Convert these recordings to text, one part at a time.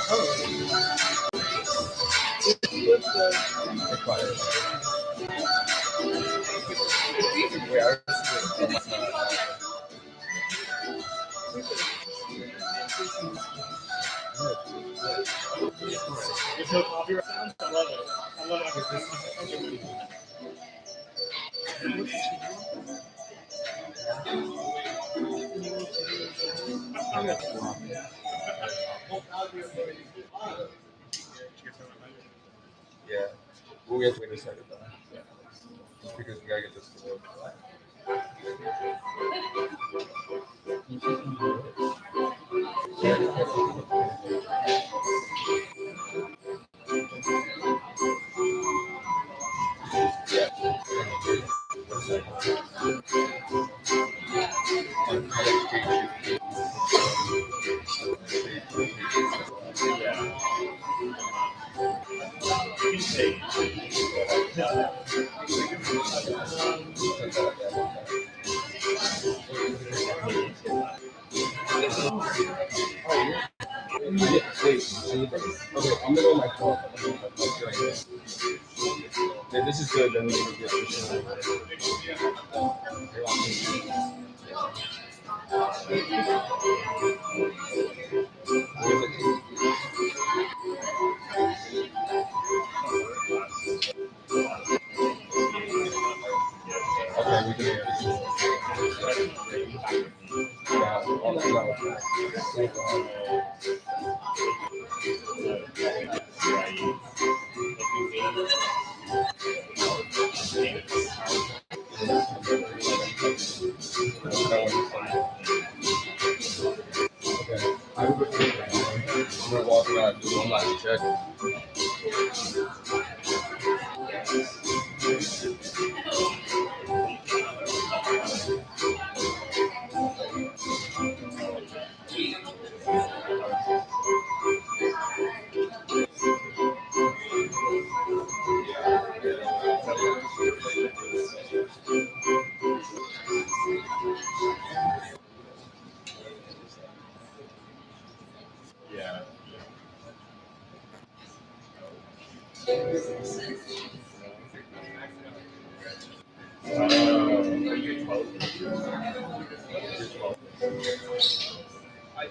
There's no copyright sounds. I love it. I love it. Yeah. Well, we have to wait a second though. Yeah. Just because we gotta get this to work. Wait, okay, I'm gonna go on my phone. Yeah, this is good. Then we can get this one. Okay, we can hear it. Yeah, okay. I'm gonna walk around, do one last check. Yeah. You're 12. I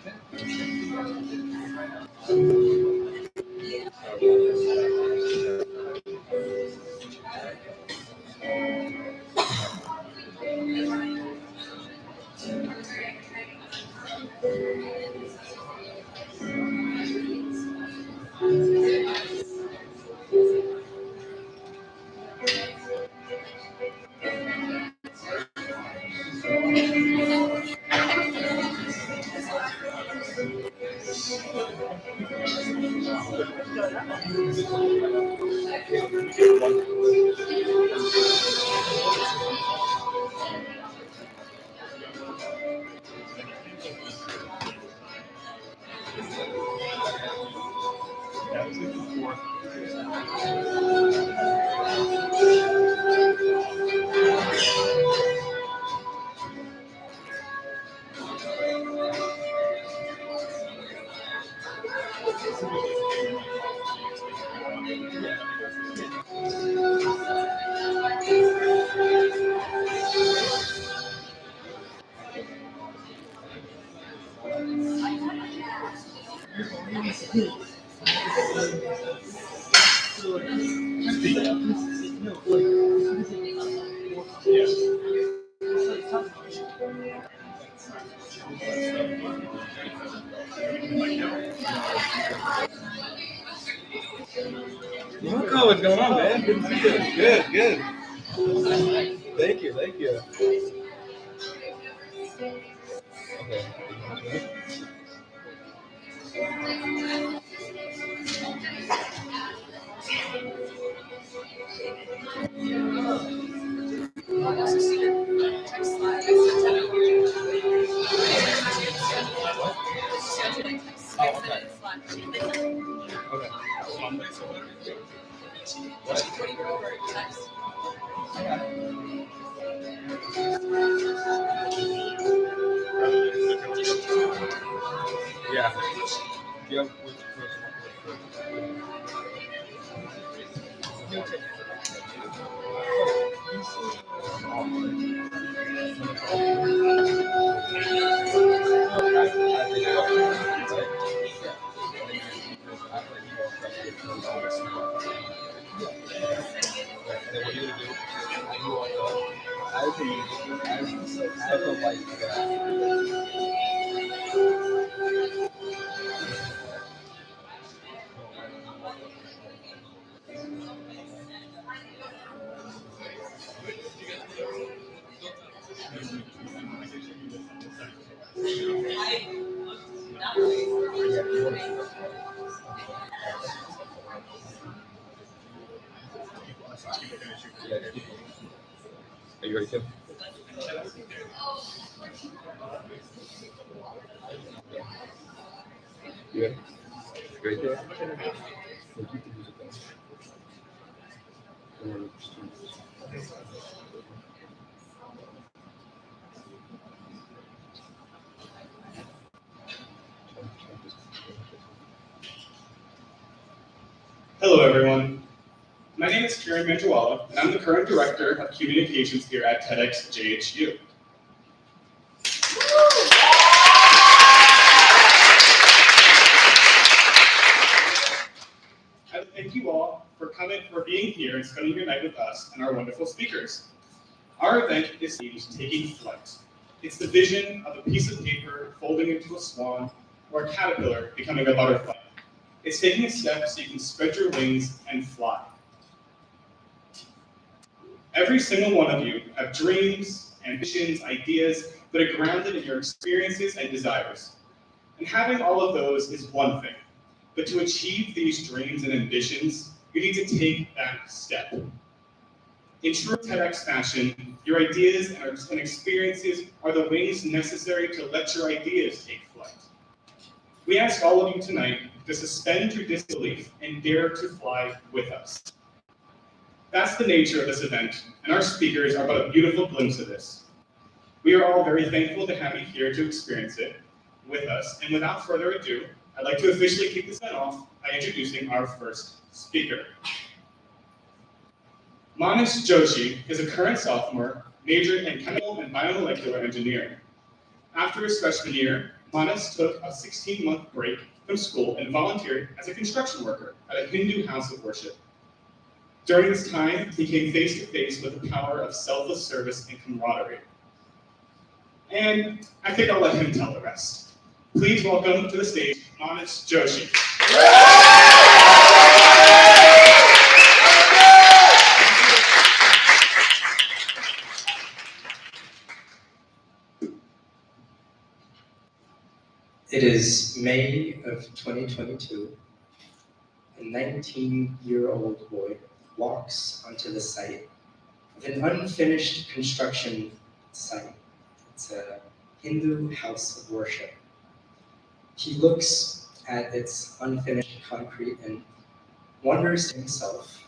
Marco, what's going on, man? Good to see you. Good, good. Thank you, thank you. Okay. Yeah. Yep. Are you ready, Tim? You ready? Right there. So keep the music on. Hello, everyone. My name is Kieran Manjawala, and I'm the current Director of Communications here at TEDxJHU. I would thank you all for being here and spending your night with us and our wonderful speakers. Our event is taking flight. It's the vision of a piece of paper folding into a swan or a caterpillar becoming a butterfly. It's taking a step so you can spread your wings and fly. Every single one of you have dreams, ambitions, ideas that are grounded in your experiences and desires. And having all of those is one thing. But to achieve these dreams and ambitions, you need to take that step. In true TEDx fashion, your ideas and experiences are the wings necessary to let your ideas take flight. We ask all of you tonight to suspend your disbelief and dare to fly with us. That's the nature of this event, and our speakers are but a beautiful glimpse of this. We are all very thankful to have you here to experience it with us, and without further ado, I'd like to officially kick this event off by introducing our first speaker. Manas Joshi is a current sophomore, majoring in chemical and biomolecular engineering. After his freshman year, Manas took a 16-month break from school and volunteered as a construction worker at a Hindu house of worship. During this time, he came face to face with the power of selfless service and camaraderie. And I think I'll let him tell the rest. Please welcome to the stage, Manas Joshi. It is May of 2022. A 19-year-old boy walks onto the site of an unfinished construction site. It's a Hindu house of worship. He looks at its unfinished concrete and wonders to himself,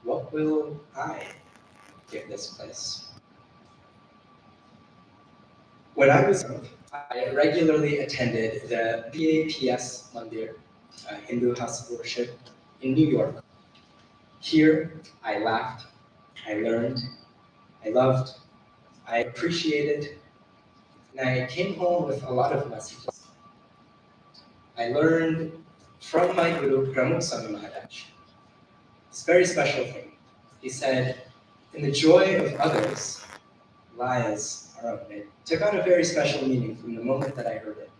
what will I give this place? When I was young, I regularly attended the BAPS Mandir, a Hindu house of worship in New York. Here, I laughed, I learned, I loved, I appreciated, and I came home with a lot of messages. I learned from my guru, Pramukh Swami Maharaj, this very special thing. He said, in the joy of others lies our own. It took on a very special meaning from the moment that I heard it.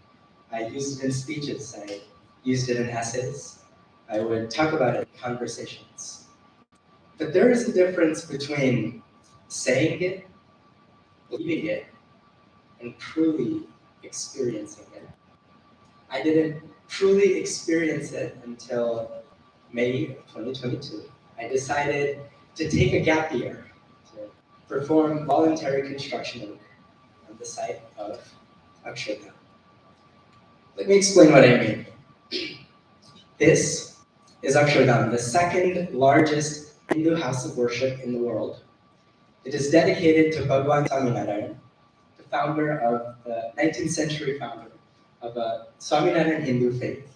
I used it in speeches, I used it in essays, I would talk about it in conversations. But there is a difference between saying it, believing it, and truly experiencing it. I didn't truly experience it until May of 2022. I decided to take a gap year to perform voluntary construction work on the site of Akshardham. Let me explain what I mean. This is Akshardham, the second largest Hindu house of worship in the world. It is dedicated to Bhagwan Swaminarayan, the founder of the 19th century founder of a Swaminarayan Hindu faith.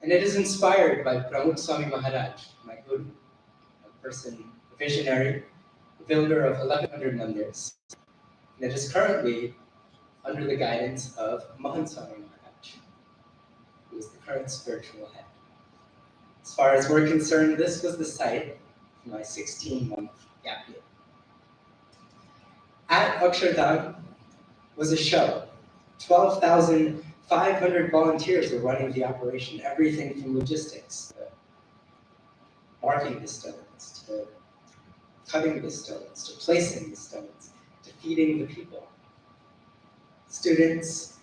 And it is inspired by Pramukh Swami Maharaj, my guru, a person, a visionary, a builder of 1100 mandirs. And it is currently under the guidance of Mahant Swami Maharaj, who is the current spiritual head. As far as we're concerned, this was the site of my 16-month gap year. At Akshardham was a show. 12,500 volunteers were running the operation, everything from logistics to marking the stones, to cutting the stones, to placing the stones, to feeding the people. Students,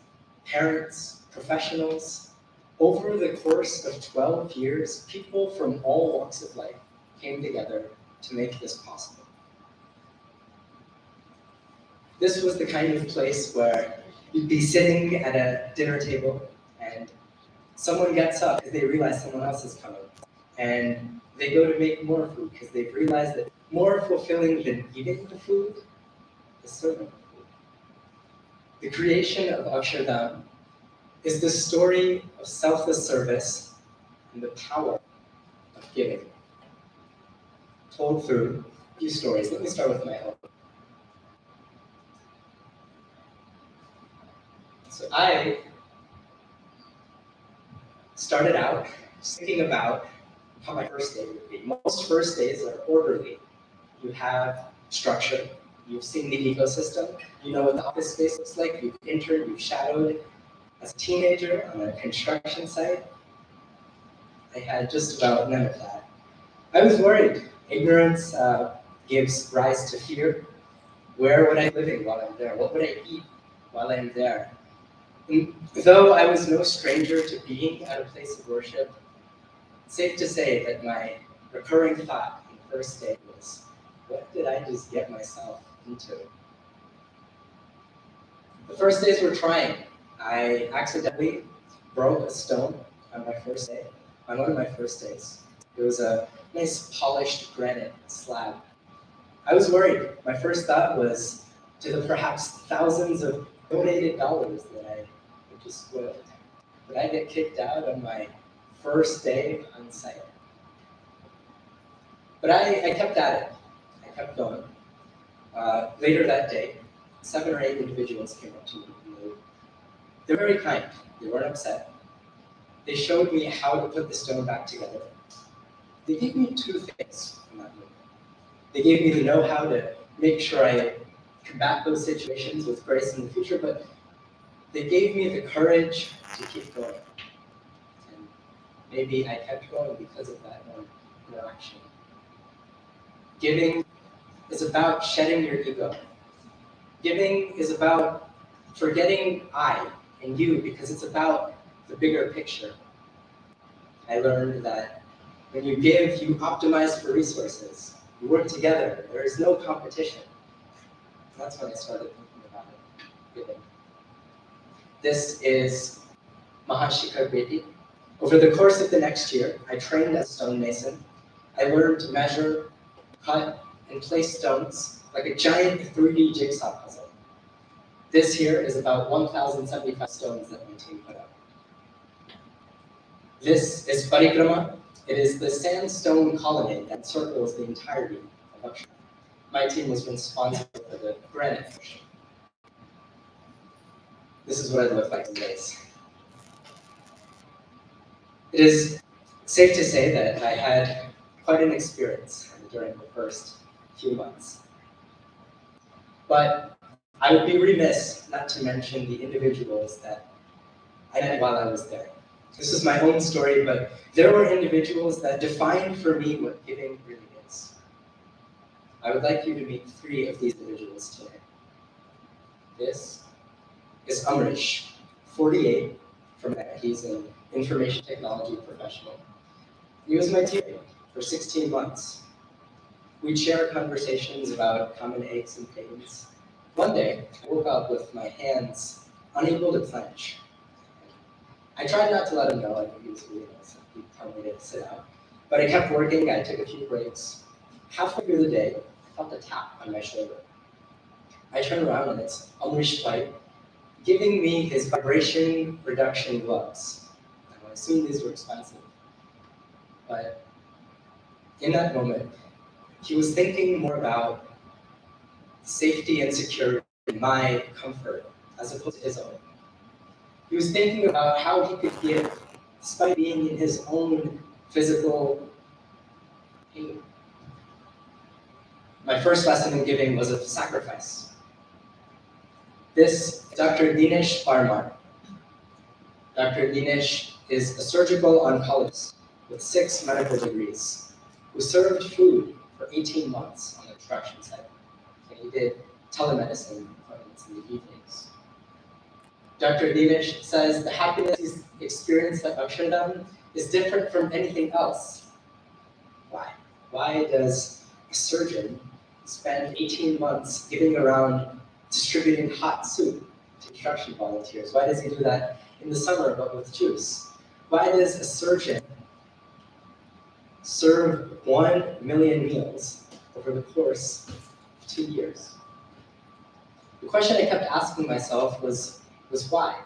parents, professionals, over the course of 12 years, people from all walks of life came together to make this possible. This was the kind of place where you'd be sitting at a dinner table and someone gets up because they realize someone else is coming. And they go to make more food because they've realized that more fulfilling than eating the food is serving the food. The creation of Akshardham is the story of selfless service and the power of giving. Told through a few stories. Let me start with my own. So I started out thinking about how my first day would be. Most first days are orderly. You have structure. You've seen the ecosystem. You know what the office space looks like. You've entered, you've shadowed. As a teenager on a construction site, I had just about none of that. I was worried. Ignorance gives rise to fear. Where would I be living while I'm there? What would I eat while I'm there? And though I was no stranger to being at a place of worship, it's safe to say that my recurring thought on the first day was, what did I just get myself into? The first days were trying. I accidentally broke a stone on my first day, on one of my first days. It was a nice polished granite slab. I was worried. My first thought was to the perhaps thousands of donated dollars that I would just spoil. Would I get kicked out on my first day on site? But I kept at it. I kept going. Later that day, 7 or 8 individuals came up to me. They were very kind. They weren't upset. They showed me how to put the stone back together. They gave me 2 things in that moment. They gave me the know-how to make sure I combat those situations with grace in the future, but they gave me the courage to keep going. And maybe I kept going because of that one interaction. Giving is about shedding your ego. Giving is about forgetting I and you because it's about the bigger picture. I learned that when you give, you optimize for resources. You work together. There is no competition. That's when I started thinking about it, giving. This is Mahashikar Bedi. Over the course of the next year, I trained as a stonemason. I learned to measure, cut, and place stones like a giant 3D jigsaw puzzle. This here is about 1,075 stones that my team put up. This is Parikrama. It is the sandstone colonnade that circles the entirety of Akshardham. My team was responsible for the granite portion. This is what it looked like in days. It is safe to say that I had quite an experience during the first few months. But I would be remiss not to mention the individuals that I met while I was there. This is my own story, but there were individuals that defined for me what giving really is. I would like you to meet 3 of these individuals today. This is Amrish, 48, from he's an information technology professional. He was my teammate for 16 months. We'd share conversations about common aches and pains. One day, I woke up with my hands unable to clench. I tried not to let him know I knew he was really nice. He'd tell me to sit out. But I kept working, I took a few breaks. Halfway through the day, I felt a tap on my shoulder. I turned around and it's Amrish Pai giving me his vibration reduction gloves. I want to assumed these were expensive. But in that moment, he was thinking more about safety and security and my comfort as opposed to his own. He was thinking about how he could give despite being in his own physical pain. My first lesson in giving was of sacrifice. This Dr. Dinesh Parmar. Dr. Dinesh is a surgical oncologist with 6 medical degrees who served food for 18 months on the construction site. And he did telemedicine appointments in the evenings. Dr. Dinesh says the happiness he's experienced at Akshardham is different from anything else. Why? Why does a surgeon spend 18 months giving around distributing hot soup to construction volunteers? Why does he do that in the summer but with juice? Why does a surgeon serve 1 million meals over the course of 2 years? The question I kept asking myself was why?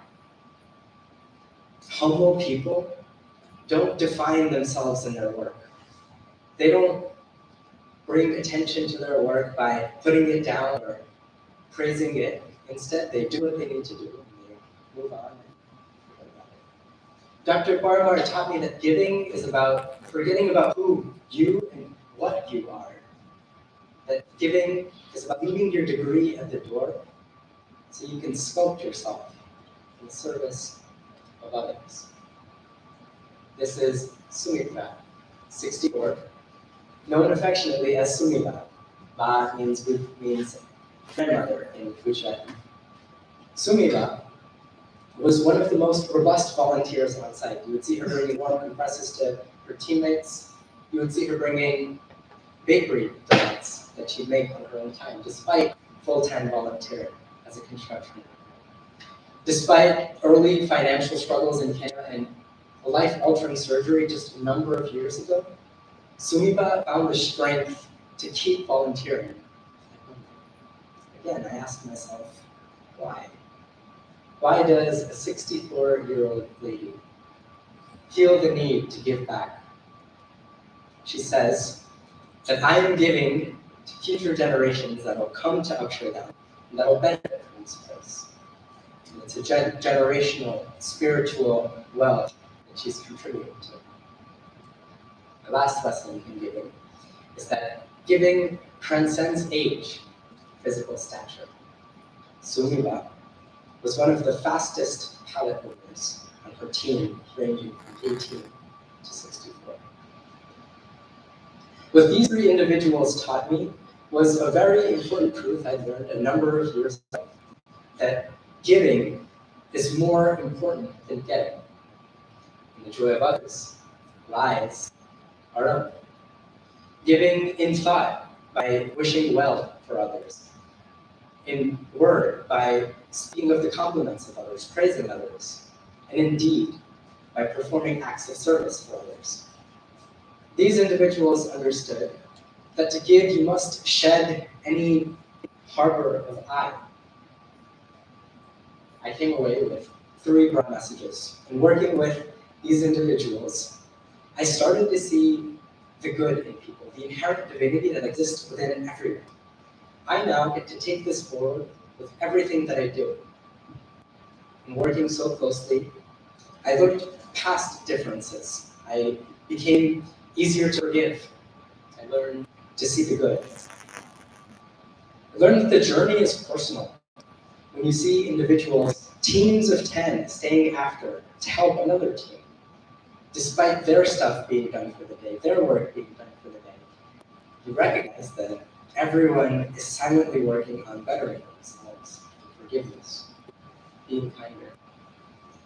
Humble people don't define themselves in their work. They don't bring attention to their work by putting it down or praising it. Instead, they do what they need to do and they move on. Dr. Parmar taught me that giving is about forgetting about who you and what you are. That giving is about leaving your degree at the door so you can sculpt yourself in service of others. This is Sumitra, 64, known affectionately as Sumitra. Ba means grandmother in Gujarati. Sumitra was one of the most robust volunteers on site. You would see her bringing warm compresses to her teammates. You would see her bringing bakery donuts that she'd make on her own time, despite full-time volunteering as a construction worker. Despite early financial struggles in Kenya and a life-altering surgery just a number of years ago, Sumiba found the strength to keep volunteering. Again, I asked myself, why? Why does a 64-year-old lady feel the need to give back? She says that I am giving to future generations that will come to Akshardham and that will benefit from this place. And it's a generational, spiritual wealth that she's contributing to. The last lesson in giving is that giving transcends age, physical stature. Sumiba was one of the fastest pallet movers on her team, ranging from 18 to 64. What these 3 individuals taught me was a very important truth I'd learned a number of years ago, that giving is more important than getting. And the joy of others lies our own. Giving in thought, by wishing well for others. In word, by speaking of the compliments of others, praising others. And in deed, by performing acts of service for others. These individuals understood that to give, you must shed any harbor of I. I came away with 3 broad messages. In working with these individuals, I started to see the good in people, the inherent divinity that exists within everyone. I now get to take this forward with everything that I do. In working so closely, I looked past differences. I became easier to forgive. I learned to see the good. I learned that the journey is personal. When you see individuals, teams of 10 staying after to help another team, despite their stuff being done for the day, their work being done for the day, you recognize that everyone is silently working on bettering themselves, forgiveness, being kinder.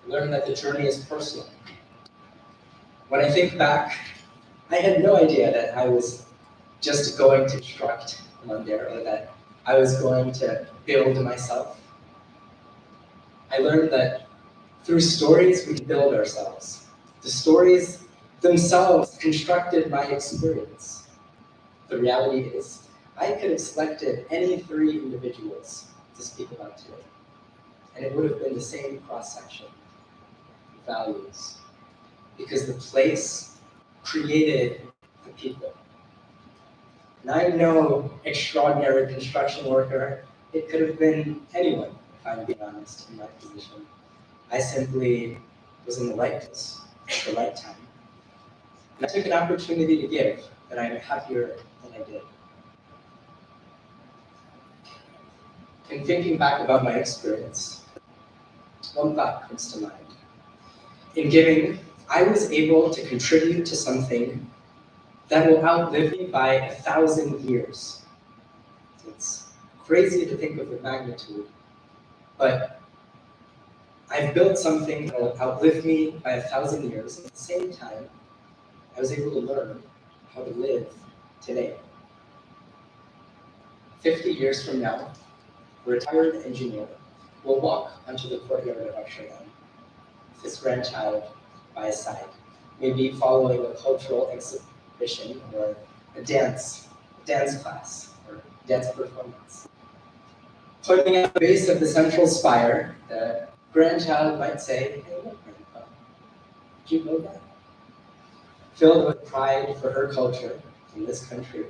I learned that the journey is personal. When I think back, I had no idea that I was just going to construct Mandir, or that I was going to build myself. I learned that through stories we can build ourselves. The stories themselves constructed my experience. The reality is, I could have selected any 3 individuals to speak about today, and it would have been the same cross-section, values, because the place created the people. And I'm no extraordinary construction worker. It could have been anyone, if I'm being honest, in my position. I simply was in the right place at the right time. And I took an opportunity to give, and I'm happier than I did. In thinking back about my experience, one thought comes to mind. In giving, I was able to contribute to something that will outlive me by 1,000 years. It's crazy to think of the magnitude, but I've built something that will outlive me by 1,000 years. At the same time, I was able to learn how to live today. 50 years from now, a retired engineer will walk onto the courtyard of our Salon with his grandchild by his side, maybe following a cultural exhibition or a dance class or dance performance. Pointing at the base of the central spire, the grandchild might say, "Hey, look, Grandpa, did you know that?" Filled with pride for her culture in this country,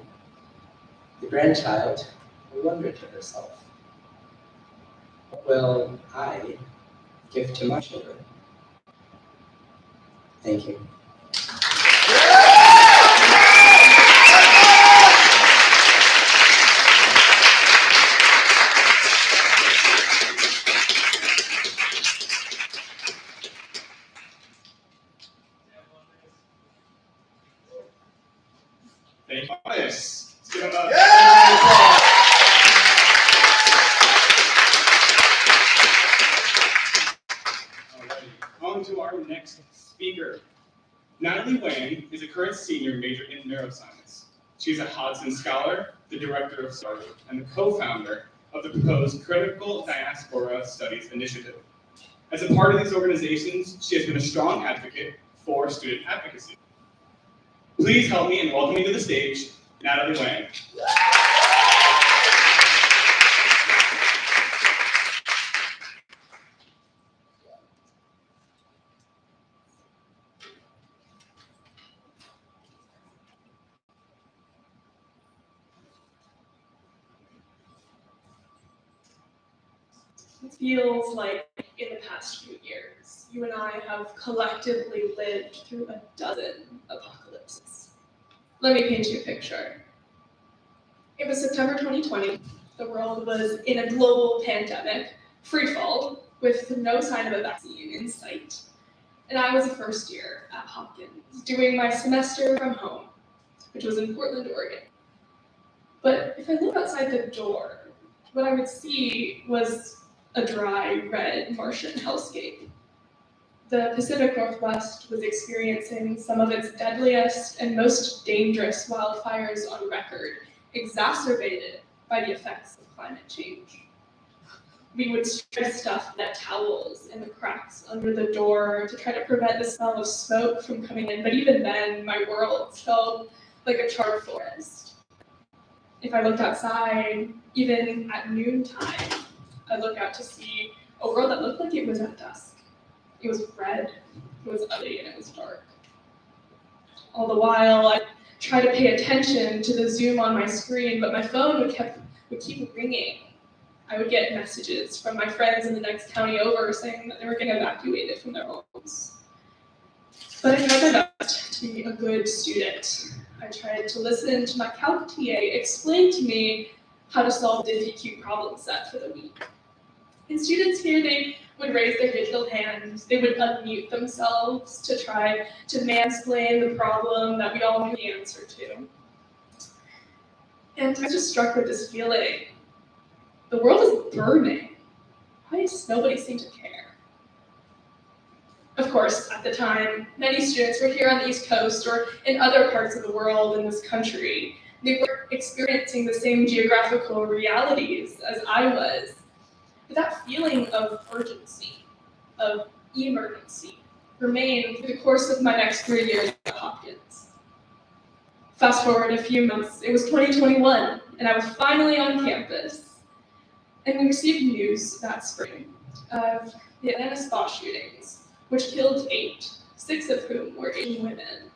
the grandchild will wonder to herself, what will I give to my children? Thank you. Thank you. Let's give him a Alrighty, on to our next speaker. Natalie Wang is a current senior majoring in neuroscience. She's a Hodson Scholar, the director of Salon, and the co-founder of the proposed Critical Diaspora Studies Initiative. As a part of these organizations, she has been a strong advocate for student advocacy. Please help me in welcoming to the stage, Natalie Wang. It feels like in the past few years, you and I have collectively lived through a dozen apocalypses. Let me paint you a picture. It was September 2020. The world was in a global pandemic, free fall, with no sign of a vaccine in sight. And I was a first year at Hopkins, doing my semester from home, which was in Portland, Oregon. But if I look outside the door, what I would see was a dry, red Martian hellscape. The Pacific Northwest was experiencing some of its deadliest and most dangerous wildfires on record, exacerbated by the effects of climate change. We would spread stuff net towels in the cracks under the door to try to prevent the smell of smoke from coming in, but even then, my world felt like a charred forest. If I looked outside, even at noontime, I'd look out to see a world that looked like it was at dusk. It was red, it was ugly, and it was dark. All the while, I'd try to pay attention to the Zoom on my screen, but my phone would keep ringing. I would get messages from my friends in the next county over saying that they were getting evacuated from their homes. But I tried my best to be a good student. I tried to listen to my calc TA explain to me how to solve the DiffyQ problem set for the week. And students here, they would raise their digital hands, they would unmute themselves to try to mansplain the problem that we all knew the answer to. And I was just struck with this feeling. The world is burning. Why does nobody seem to care? Of course, at the time, many students were here on the East Coast or in other parts of the world in this country. They were experiencing the same geographical realities as I was. But that feeling of urgency, of emergency, remained through the course of my next 3 years at Hopkins. Fast forward a few months, it was 2021, and I was finally on campus. And we received news that spring of the Atlanta spa shootings, which killed 8, 6 of whom were Asian women.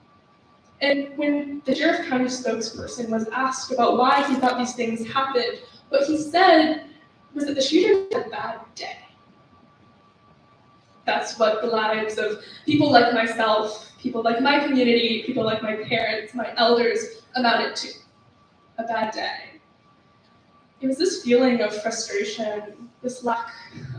And when the Sheriff County spokesperson was asked about why he thought these things happened, what he said was that the shooter had a bad day. That's what the lives of people like myself, people like my community, people like my parents, my elders amounted to. A bad day. It was this feeling of frustration, this lack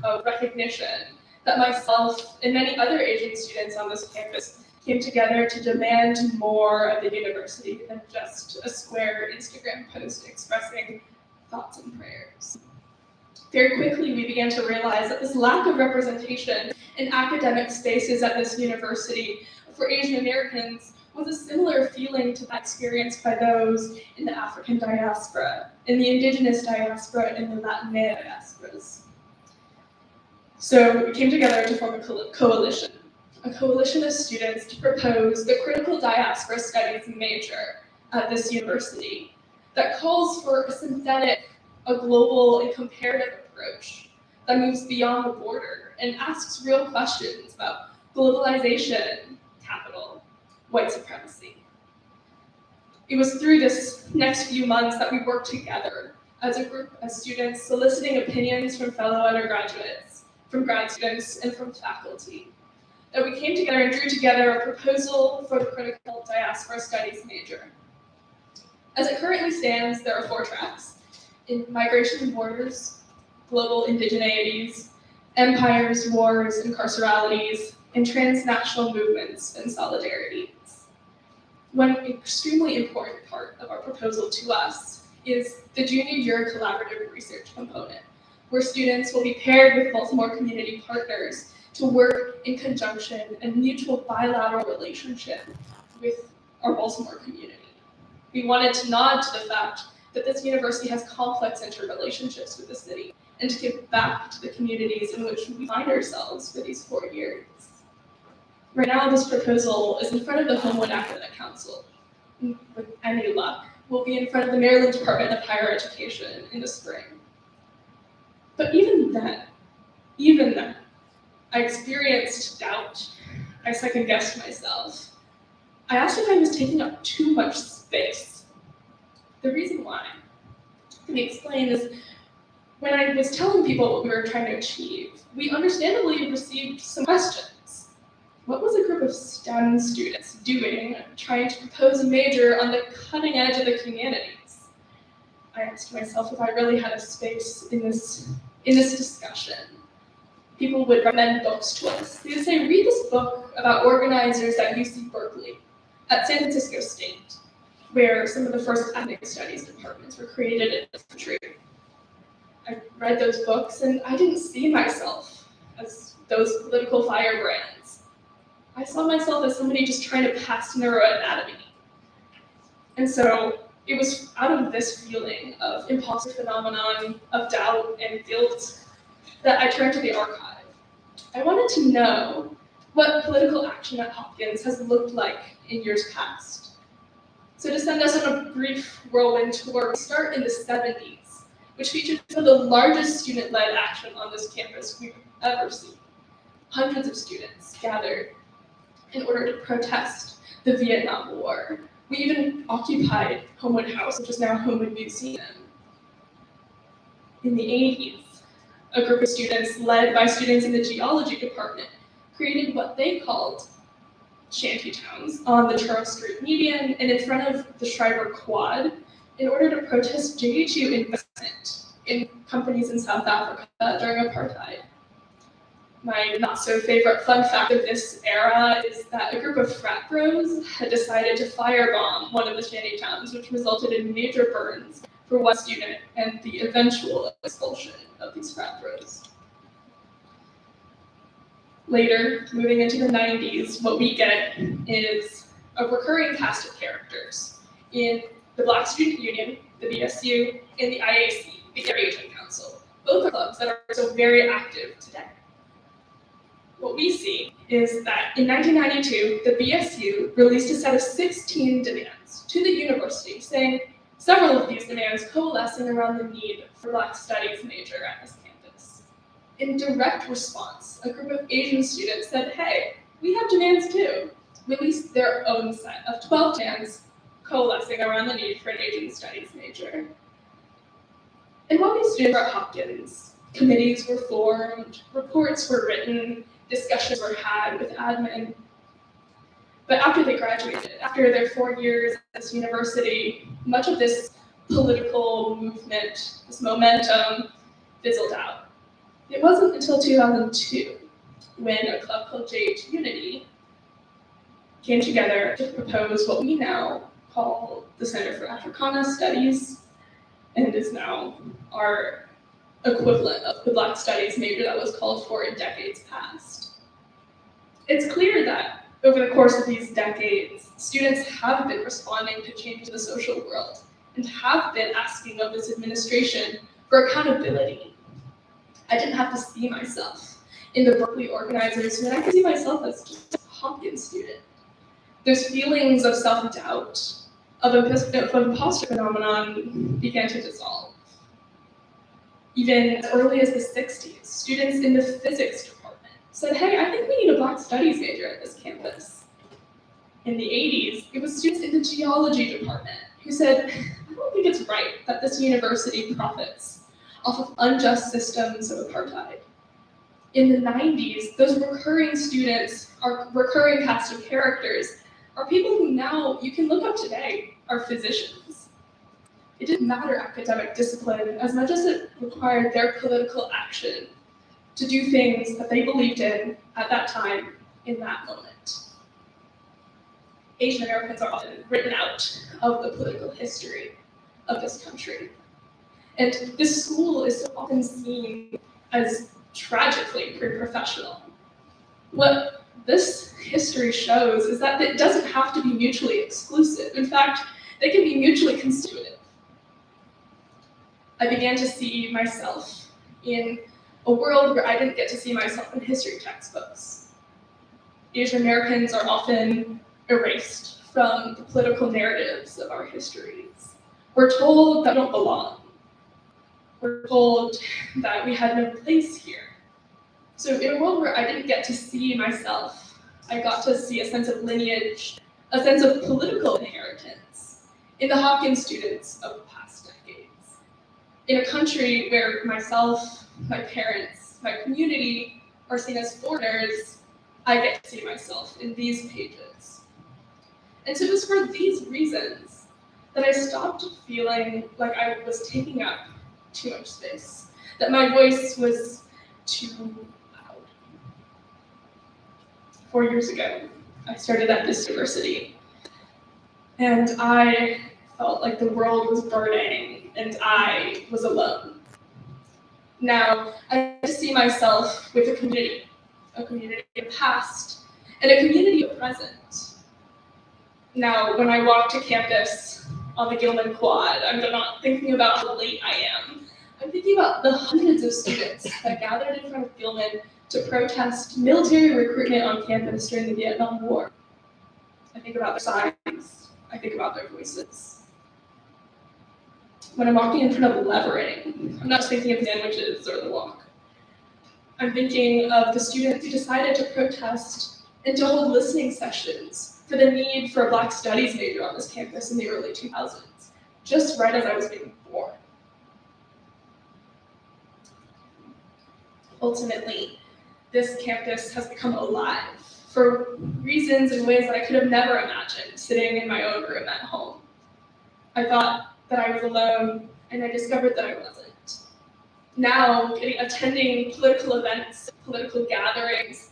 of recognition, that myself and many other Asian students on this campus came together to demand more of the university than just a square Instagram post expressing thoughts and prayers. Very quickly, we began to realize that this lack of representation in academic spaces at this university for Asian Americans was a similar feeling to that experienced by those in the African diaspora, in the indigenous diaspora, and the Latinx diasporas. So we came together to form a coalition of students to propose the critical diaspora studies major at this university that calls for a synthetic, a global, and comparative approach that moves beyond the border and asks real questions about globalization, capital, white supremacy. It was through this next few months that we worked together as a group of students, soliciting opinions from fellow undergraduates, from grad students, and from faculty, that we came together and drew together a proposal for the critical diaspora studies major. As it currently stands, there are 4 tracks: in migration and borders, global indigeneities, empires, wars, and carceralities, and transnational movements and solidarities. One extremely important part of our proposal to us is the junior year collaborative research component, where students will be paired with Baltimore community partners to work in conjunction and mutual bilateral relationship with our Baltimore community. We wanted to nod to the fact that this university has complex interrelationships with the city, and to give back to the communities in which we find ourselves for these 4 years. Right now, this proposal is in front of the Homewood Academic Council. With any luck, we'll be in front of the Maryland Department of Higher Education in the spring. But even then, I experienced doubt. I second-guessed myself. I asked if I was taking up too much space. The reason why, let me explain, is when I was telling people what we were trying to achieve, we understandably received some questions. What was a group of STEM students doing trying to propose a major on the cutting edge of the humanities? I asked myself if I really had a space in this discussion. People would recommend books to us. They would say, read this book about organizers at UC Berkeley, at San Francisco State, where some of the first ethnic studies departments were created in this country. I read those books and I didn't see myself as those political firebrands. I saw myself as somebody just trying to pass neuroanatomy. And so it was out of this feeling of imposter phenomenon, of doubt and guilt, that I turned to the archive. I wanted to know what political action at Hopkins has looked like in years past. So to send us on a brief whirlwind tour, we start in the 70s, which featured some of the largest student-led action on this campus we've ever seen. Hundreds of students gathered in order to protest the Vietnam War. We even occupied Homewood House, which is now Homewood Museum. In the 80s, a group of students led by students in the geology department created what they called shanty towns on the Charles Street median and in front of the Schreiber Quad in order to protest JHU investment in companies in South Africa during apartheid. My not-so-favorite fun fact of this era is that a group of frat bros had decided to firebomb one of the shanty towns, which resulted in major burns for one student and the eventual expulsion of these frat bros. Later, moving into the 90s, what we get is a recurring cast of characters in the Black Student Union, the BSU, and the IAC, the Area Asian Council. Both are clubs that are so very active today. What we see is that in 1992, the BSU released a set of 16 demands to the university, saying several of these demands coalescing around the need for Black Studies major at this campus. In direct response, a group of Asian students said, hey, we have demands too. We released their own set of 12 demands coalescing around the need for an Asian studies major. And while these students were at Hopkins, committees were formed, reports were written, discussions were had with admin. But after they graduated, after their 4 years at this university, much of this political movement, this momentum, fizzled out. It wasn't until 2002 when a club called JH Unity came together to propose what we now call the Center for Africana Studies, and is now our equivalent of the Black Studies major that was called for in decades past. It's clear that over the course of these decades, students have been responding to changes in the social world and have been asking of this administration for accountability. I didn't have to see myself in the Berkeley organizers when I could see myself as just a Hopkins student. Those feelings of self-doubt, of imposter phenomenon began to dissolve. Even as early as the 60s, students in the physics department said, hey, I think we need a Black Studies major at this campus. In the 80s, it was students in the geology department who said, I don't think it's right that this university profits off of unjust systems of apartheid. In the 90s, those recurring students, our recurring cast of characters, are people who now you can look up today are physicians. It didn't matter academic discipline as much as it required their political action to do things that they believed in at that time, in that moment. Asian Americans are often written out of the political history of this country. And this school is so often seen as tragically pre-professional. What this history shows is that it doesn't have to be mutually exclusive. In fact, they can be mutually constitutive. I began to see myself in a world where I didn't get to see myself in history textbooks. Asian Americans are often erased from the political narratives of our histories. We're told that we don't belong. We're told that we had no place here. So in a world where I didn't get to see myself, I got to see a sense of lineage, a sense of political inheritance in the Hopkins students of past decades. In a country where myself, my parents, my community are seen as foreigners, I get to see myself in these pages. And so it was for these reasons that I stopped feeling like I was taking up too much space, that my voice was too loud. 4 years ago, I started at this university, and I felt like the world was burning and I was alone. Now, I get to see myself with a community of past, and a community of present. Now, when I walk to campus on the Gilman Quad, I'm not thinking about how late I am. I'm thinking about the hundreds of students that gathered in front of Gilman to protest military recruitment on campus during the Vietnam War. I think about their signs. I think about their voices. When I'm walking in front of Levering, I'm not just thinking of the sandwiches or the walk. I'm thinking of the students who decided to protest and to hold listening sessions for the need for a Black Studies major on this campus in the early 2000s, just right as I was being born. Ultimately, this campus has become alive for reasons and ways that I could have never imagined sitting in my own room at home. I thought that I was alone, and I discovered that I wasn't. Now, attending political events, political gatherings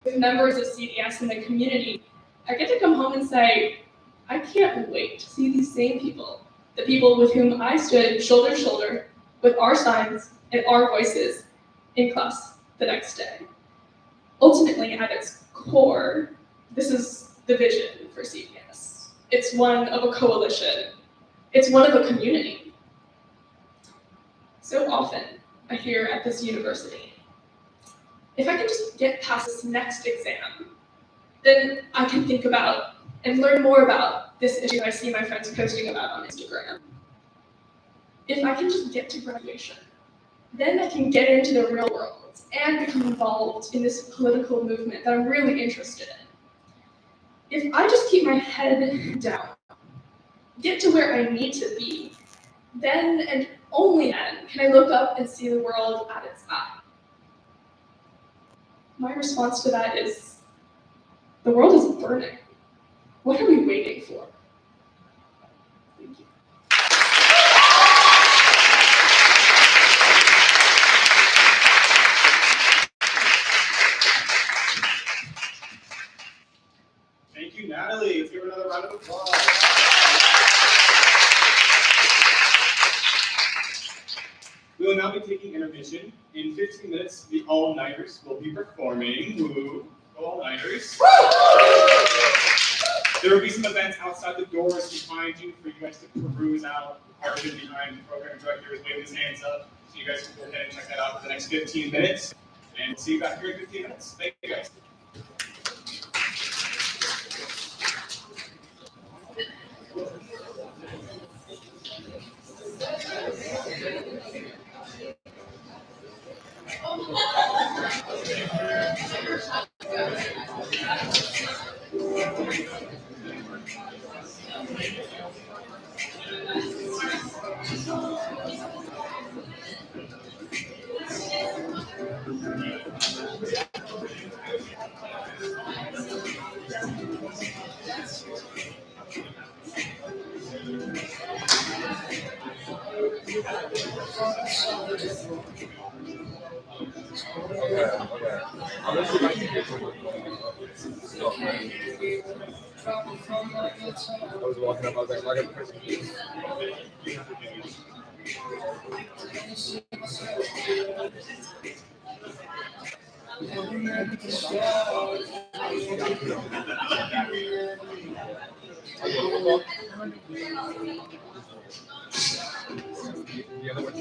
with members of CDS in the community, I get to come home and say, I can't wait to see these same people, the people with whom I stood shoulder to shoulder with our signs and our voices in class the next day. Ultimately, at its core, this is the vision for CDS. It's one of a coalition. It's one of a community. So often, I hear at this university, if I can just get past this next exam, then I can think about and learn more about this issue I see my friends posting about on Instagram. If I can just get to graduation, then I can get into the real world and become involved in this political movement that I'm really interested in. If I just keep my head down, get to where I need to be, then and only then can I look up and see the world at its eye. My response to that is, the world is burning. What are we waiting for? Thank you. Thank you, Natalie. Let's give her another round of applause. We will now be taking intermission. In 15 minutes, the all-nighters will be performing. Woo! All-nighters. There will be some events outside the doors behind you for you guys to peruse out. Arjun behind the program director is waving his hands up, so you guys can go ahead and check that out for the next 15 minutes. And we'll see you back here in 15 minutes. Thank you guys. I was walking up, I was like, I'm not the other one.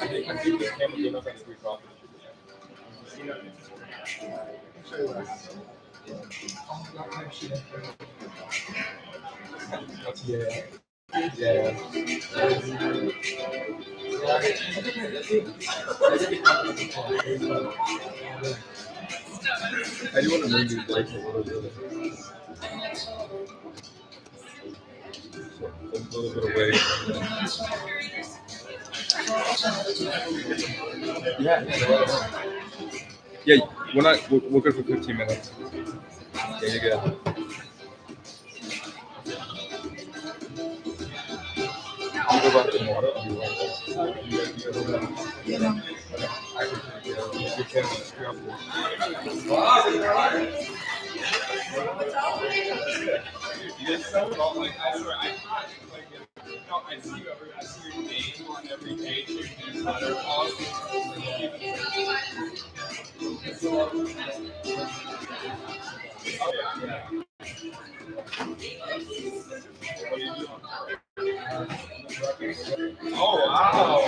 I think this camera did not have to be properly. Yeah. I do want to move these lights a little bit. A little bit away. Yeah, we'll go for 15 minutes. Yeah, you're good. I'll go back to the water. I see your name on every page. Your newsletter. Oh wow.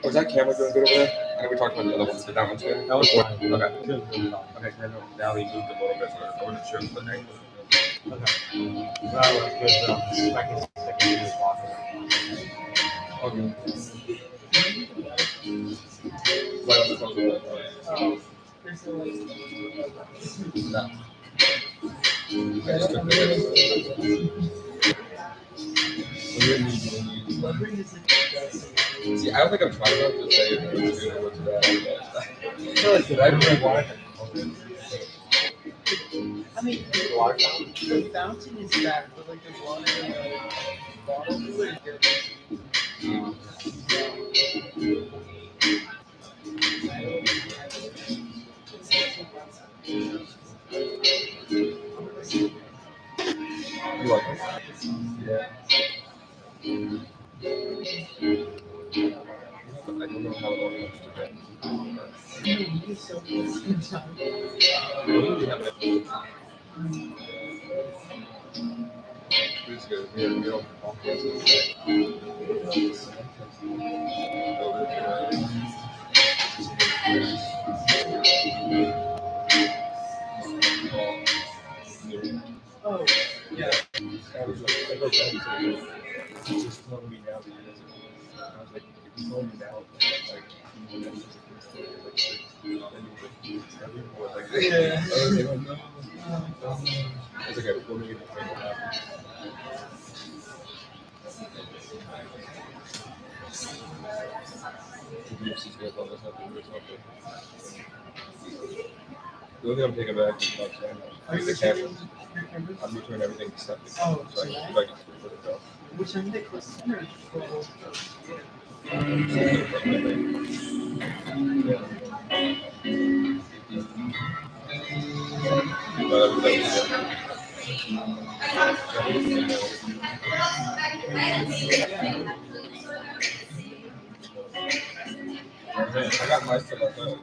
Was that camera doing good over there? I know we talked about the other ones, but that one's good. That was fine. Okay. Okay, I know now we moved a little bit, so I wasn't sure if the angle. Okay. That was good. Second is possible. Okay. Right on the top of the no. I just took the See, I don't think I'm trying enough to say what's good and what's bad. I mean, the fountain is bad, but like the water in the bottle cooler is good. You like it? Yeah. I don't know how it all comes together. It's good. We don't talk about Oh, yeah. Just telling me now that he doesn't. I was like, if you told me now, like, Yeah. It's okay. We'll make it happen. The only thing I'm taking back is the camera. I'm returning everything except the camera. Oh, So I can put it down. which one they close center? I got my stuff like that.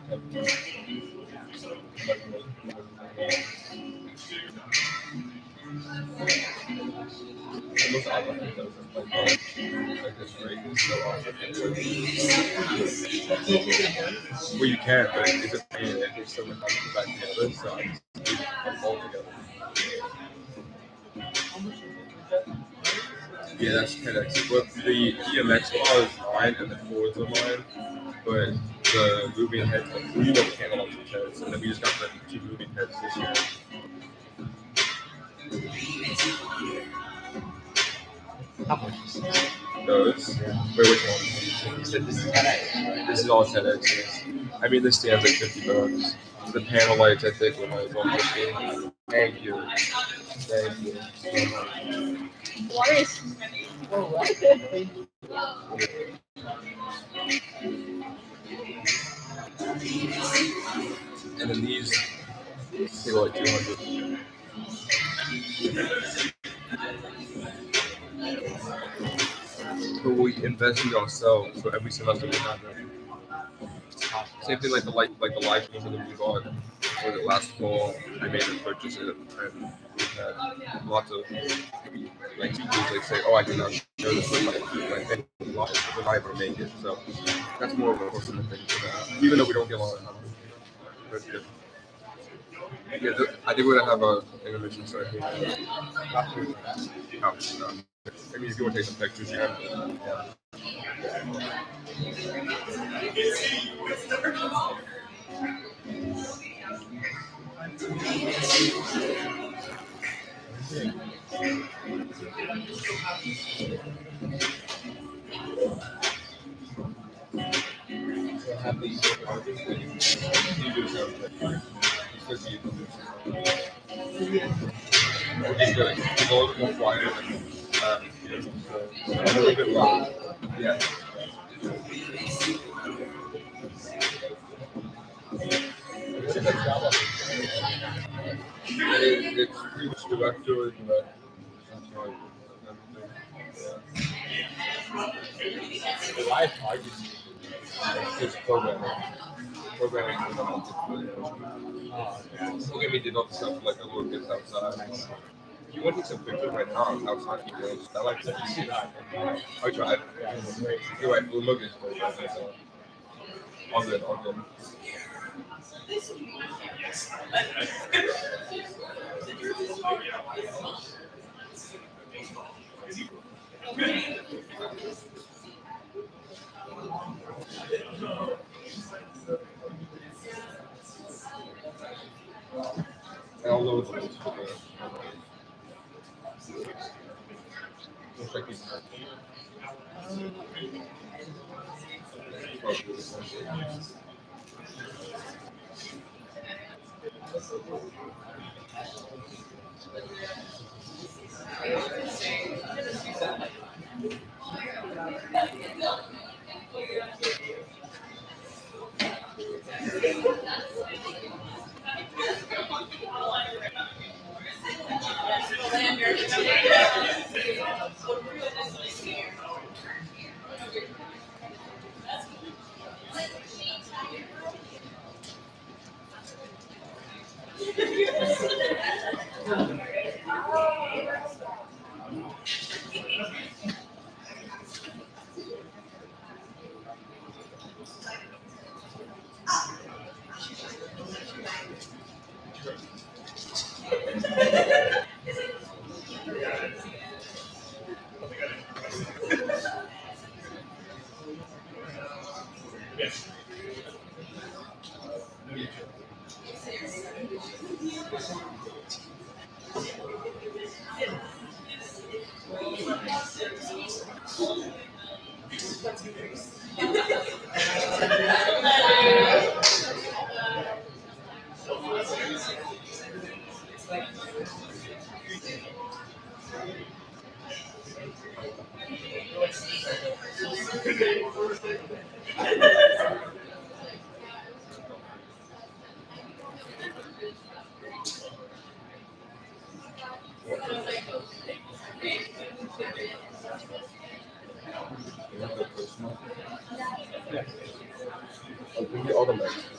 Well, you can, but it's a pain if there's so much back together, so I just keep them all together. Yeah, that's TEDx. But the EMX file is mine and the chords are mine, but the moving heads, like, we don't analog the heads, and then we just got the 2 moving heads this year. How much? Those. Wait, which one? You said this is TEDx. This is all TEDx. Yes. I mean, this stands like $50. The panel lights, I think, were like $150. Thank you. Thank you so much. What is? Oh, what? And then these, they were like $200. But we invest in ourselves, so every semester we have them. Same thing like the live stream that we bought. Was it last fall? I made them purchase it, and we had lots of like teachers like say, "Oh, I cannot share this with my thing live." survive or make it. So that's more of a personal thing for that. Even though we don't get along, that's good. Yeah, I think we're gonna have a intermission start here. Maybe if you want to take some pictures, you can. Yeah. So have these artists that you do sound like because you do it's good. It's a little more quieter than a little bit loud. Yeah. It's pretty much director and the live artist is programming. Programming for them. Look at me did all the stuff like a little bit outside. You want to take some pictures right now outside because I like to see that. I tried. You're right, we'll look at it. All good, all good. I don't know what's going on. Looks like he's all the legs.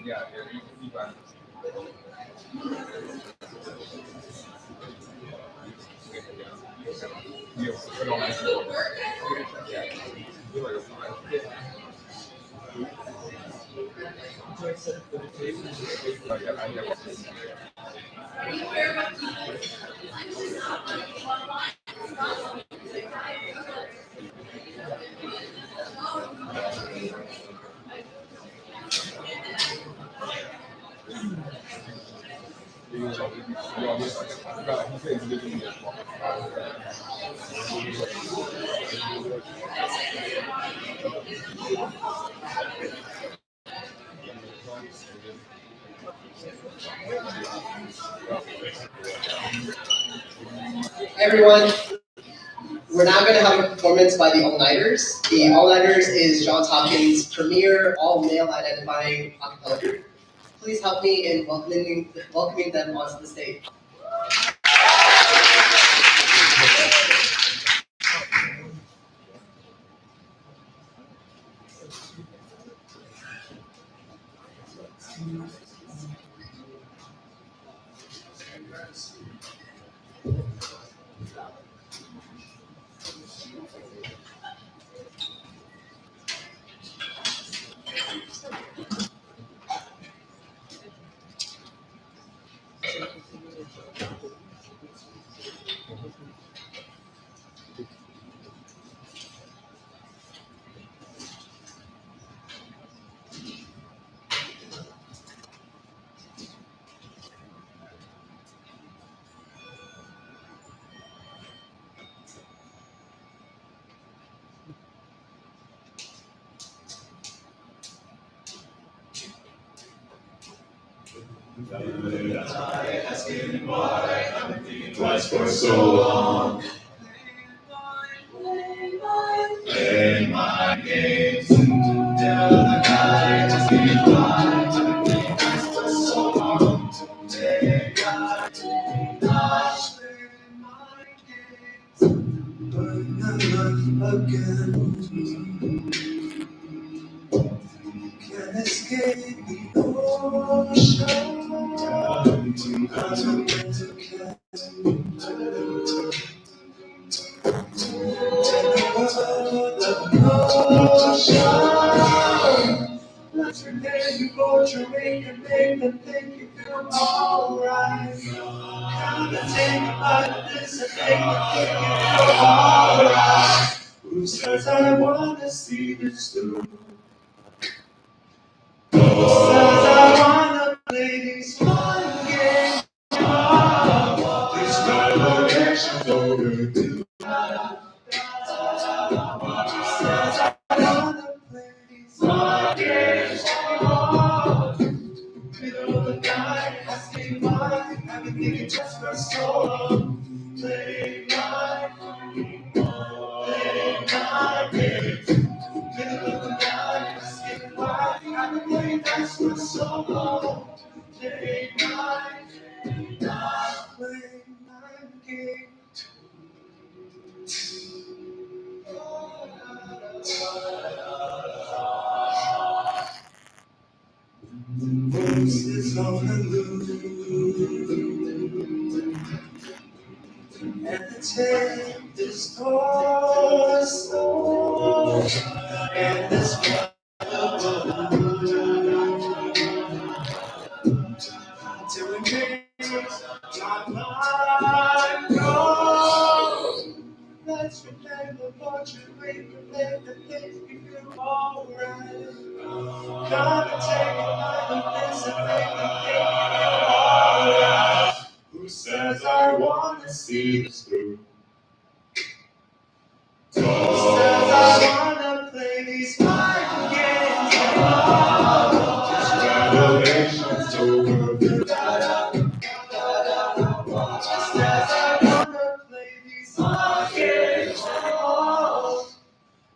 Yeah, you got it. You put on my shoulder. Yeah. You like a fine. Oh, yeah, I never. Everyone, we're now going to have a performance by the All-Nighters. The All-Nighters is Johns Hopkins' premier all-male identifying a cappella group. Please help me in welcoming them onto the stage. Twice for so long, playing my games till the night has been wide. Twice for so long, today I did not play my games, but I love again. Can't escape the ocean. Let's forget you go to make and make them think you feel alright. Gotta take a bite of this and make them think you feel alright. Who says I wanna see this through? Who says I wanna play these fun games? This revolution's overdue. Who says I wanna play these fun games? Middle of the night, asking why I've been thinking just for so long. Play my games. Middle of the night, asking why I've been playing just for so long. Play my game. Voices on the loose, and the tape is torso, and this till it makes my mind go. Let's remember what you remember things we feel alright. Gotta take a bite of this and make them think we feel alright. Who says I wanna see this through? Who says I wanna play these mind games? This revelation's over. Who says I wanna play these mind games?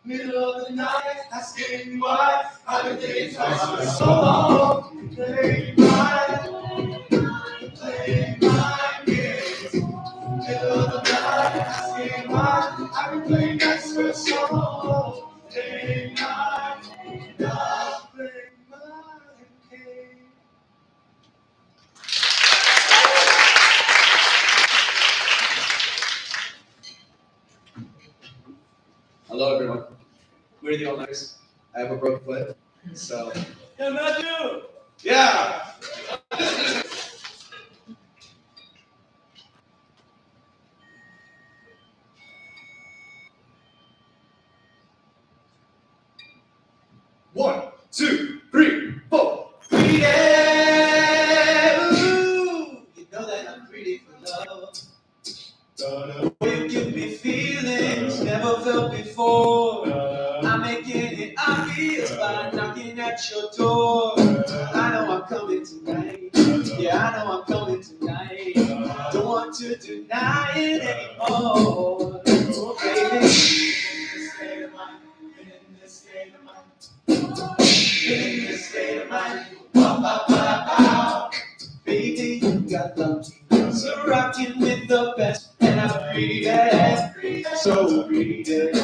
Middle of the night, asking why I've been thinking twice for so long. Play my games. Middle of the night, asking why I've been playing nice for so long. Play my game. Hello, everyone. We're the All-Nighters. I have a broken foot, so. Yeah, Matthew! Yeah! One, two, three, four. Yeah, ooh, you know that I'm greedy for love. never felt before. I'm making it obvious by knocking at your door. I know I'm coming tonight. Yeah, I know I'm coming tonight. Don't want to deny it anymore. Oh, baby. In this state of mind. In this state of mind. Pow, pow, pow, pow. Baby, you got love. So rocking with the best. And I'm breathing. So breathing.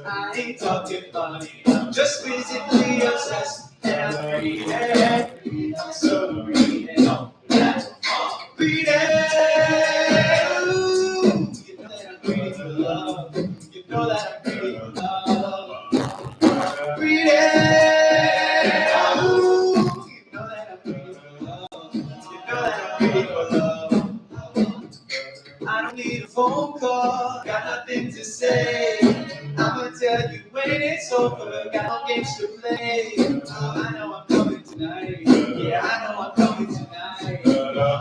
I ain't talking money. I'm just physically obsessed. And I'm breathing. So breathing. Breathing. Ooh, you know that I'm breathing for love. You know that I'm breathing for love. Breathing. Ooh, you know that I'm breathing for love. You know that I'm breathing for love. I don't need a phone call. Got nothing to say. I'ma tell you when it's over. Got no games to play. I know I'm coming tonight. Yeah, I know I'm coming tonight.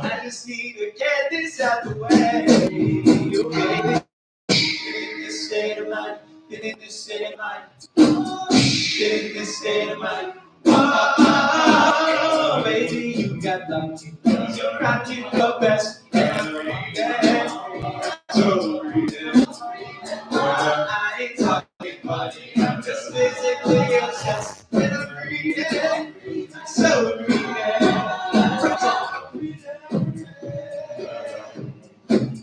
I just need to get this out the way. You baby, get in this state of mind. Get in this state of mind. Get in this state of mind. Oh, baby, you got love. You're rocking the best. Every day. So breathing. I ain't talking money. I'm just physically obsessed with a breathing. So breathing.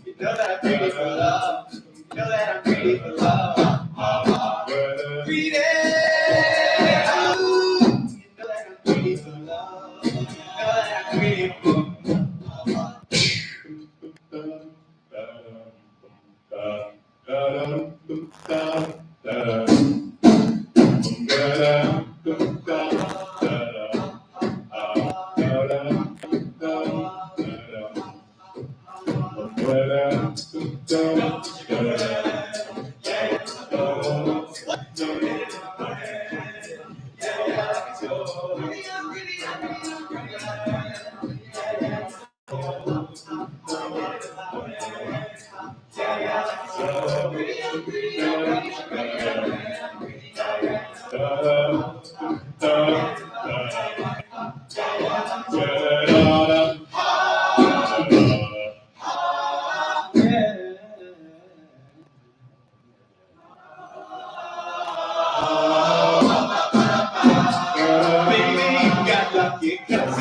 You know that I'm breathing for love. You know that I'm breathing for love. Breathing. Ooh. You know that I'm breathing for love. You know that I'm breathing for love.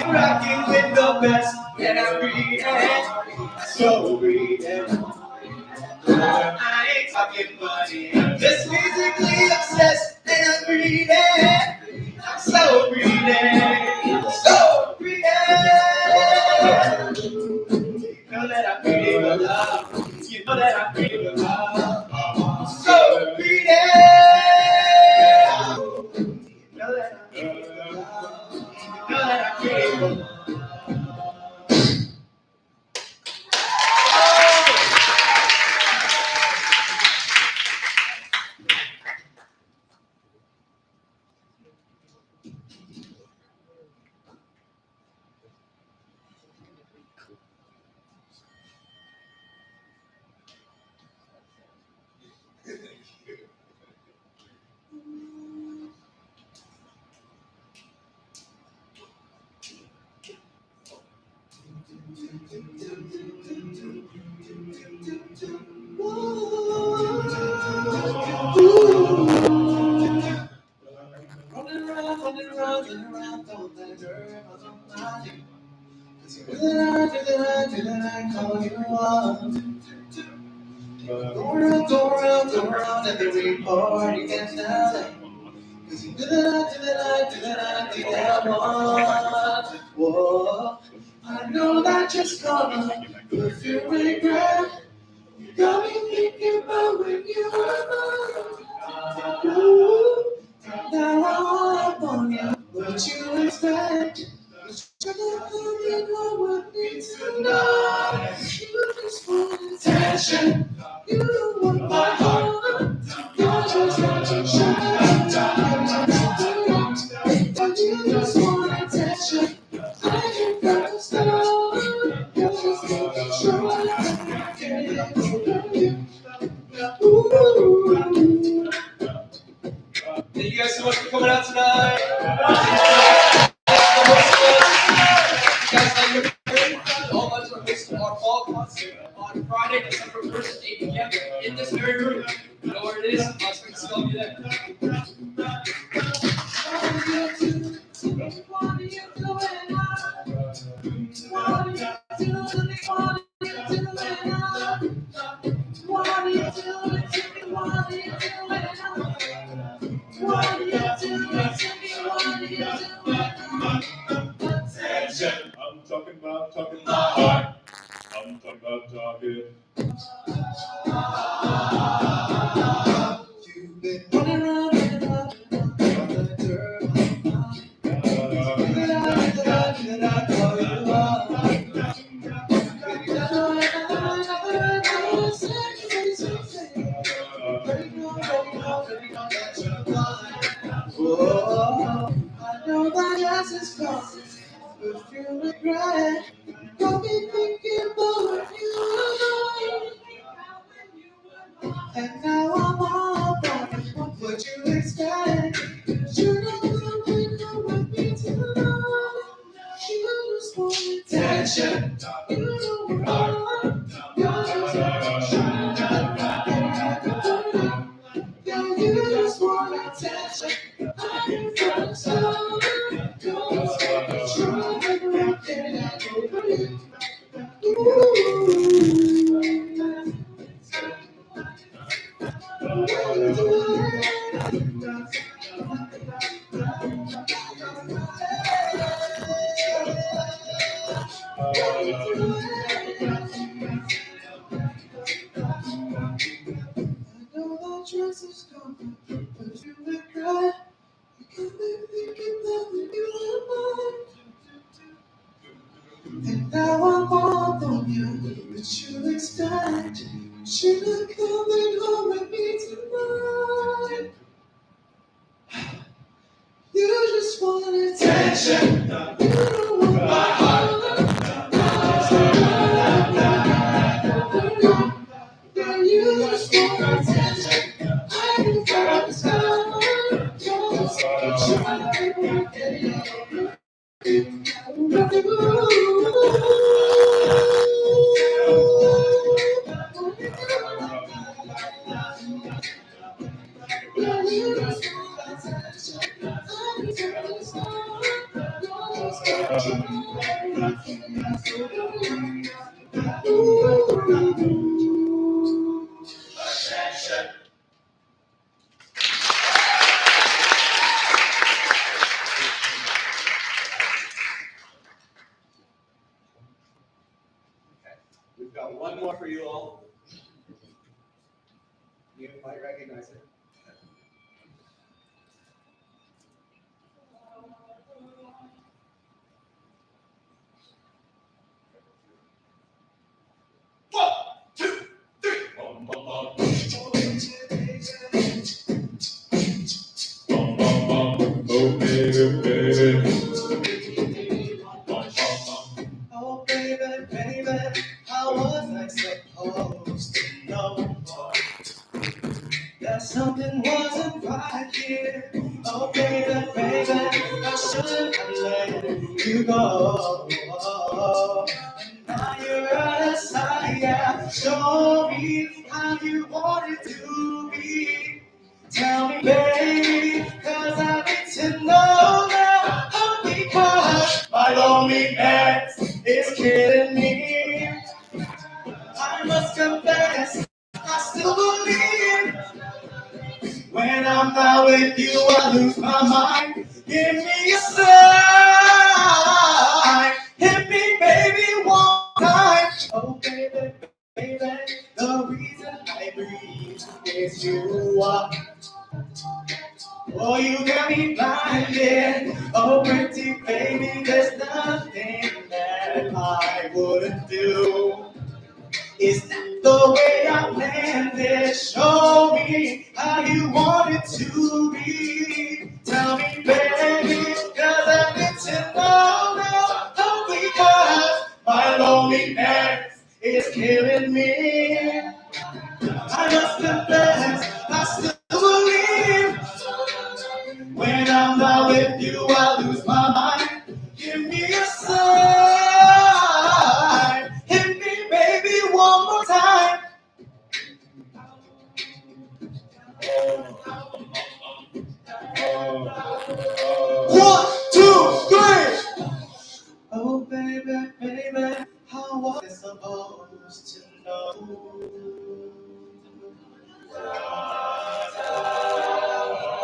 Rocking with the best, and I'm breathing, so breathing. I ain't talking money, I'm just physically obsessed, and I'm breathing, so breathing, so breathing. You know that I'm breathing for love. You know that I'm breathing for love. So breathing. You know that I'm breathing for love. You know that I'm breathing for love. Running around, don't let her out of mind. Did I call you up? Go around, every party gets down. Cause you did that one. Whoa, I know that you're gonna, but if you regret, you got me thinking about when you were mine. Ooh, now I'm up on you. What you expect? You know what needs to know. You just want attention. You don't want my heart. You're just watching shine. But you just want attention. I ain't got to stop. You're just making sure. Thank you guys so much for coming out tonight. You guys like your all of us are hosting our fall concert on Friday, December 1st at 8 p.m. in this very room. You know where it is? I'll expect to see all of you there. I'm talking about heart. I'm talking about talking. You've been running around and around the oh, I know that yes is coming, but you regret. Don't be thinking about you. And now I'm all about what you expect. You know you know with me tonight. You just want attention. You know what? Yeah, you just want attention. I can't stop. And now I'm all on you, but you expect you to coming home with me tonight. You just want attention. You don't want my heart. Yeah, you just want attention. I can find time. We've got one more for you all. You might recognize it. Oh, baby, baby, how was I supposed to know that something wasn't right here? Oh, baby, baby, I shouldn't have let you go. And now you're out of sight, yeah. Show me how you want it to be. Tell me, baby, cause I need to know now. Because my loneliness is killing me. I must confess, I still believe. When I'm not with you, I lose my mind. Give me a sign. Hit me, baby, one time. Oh, baby, baby, the reason I breathe is you are. Oh, you got me blinded. Oh, pretty baby, there's nothing that I wouldn't do. Is that the way I planned it? Show me how you want it to be. Tell me, baby, cause I need to know now. Oh, because my loneliness is killing me. I must confess, still believe. When I'm not with you, I lose my mind. Give me a sign. Hit me, baby, one more time. 1, 2, 3. Oh, baby, baby, how was I supposed to know?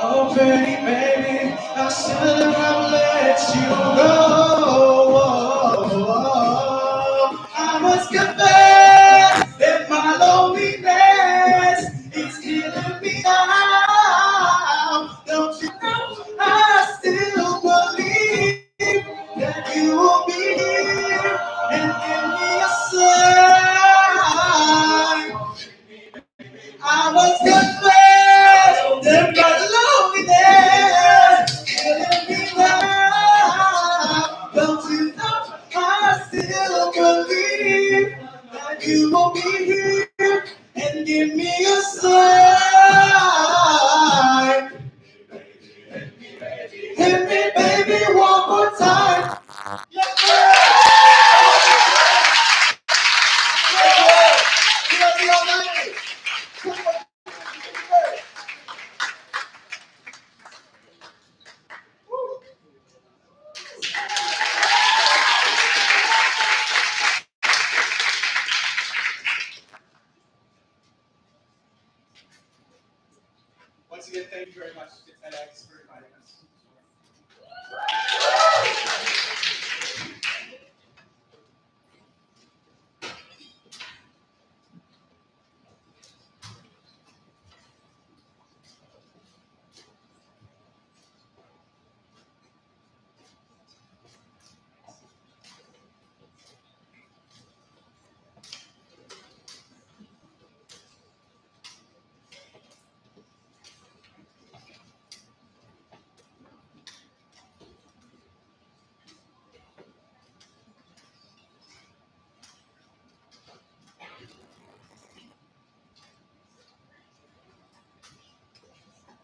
Oh, pretty baby, I should have let you go. I must confess that my loneliness is killing me now. Don't you know I still believe that you will be here and give me a sign. I must confess that my loneliness is killing me now. Don't you know I still believe that you will be here and give me a sign. Hit me, baby, one more time. Once again, thank you very much to TEDx for inviting us.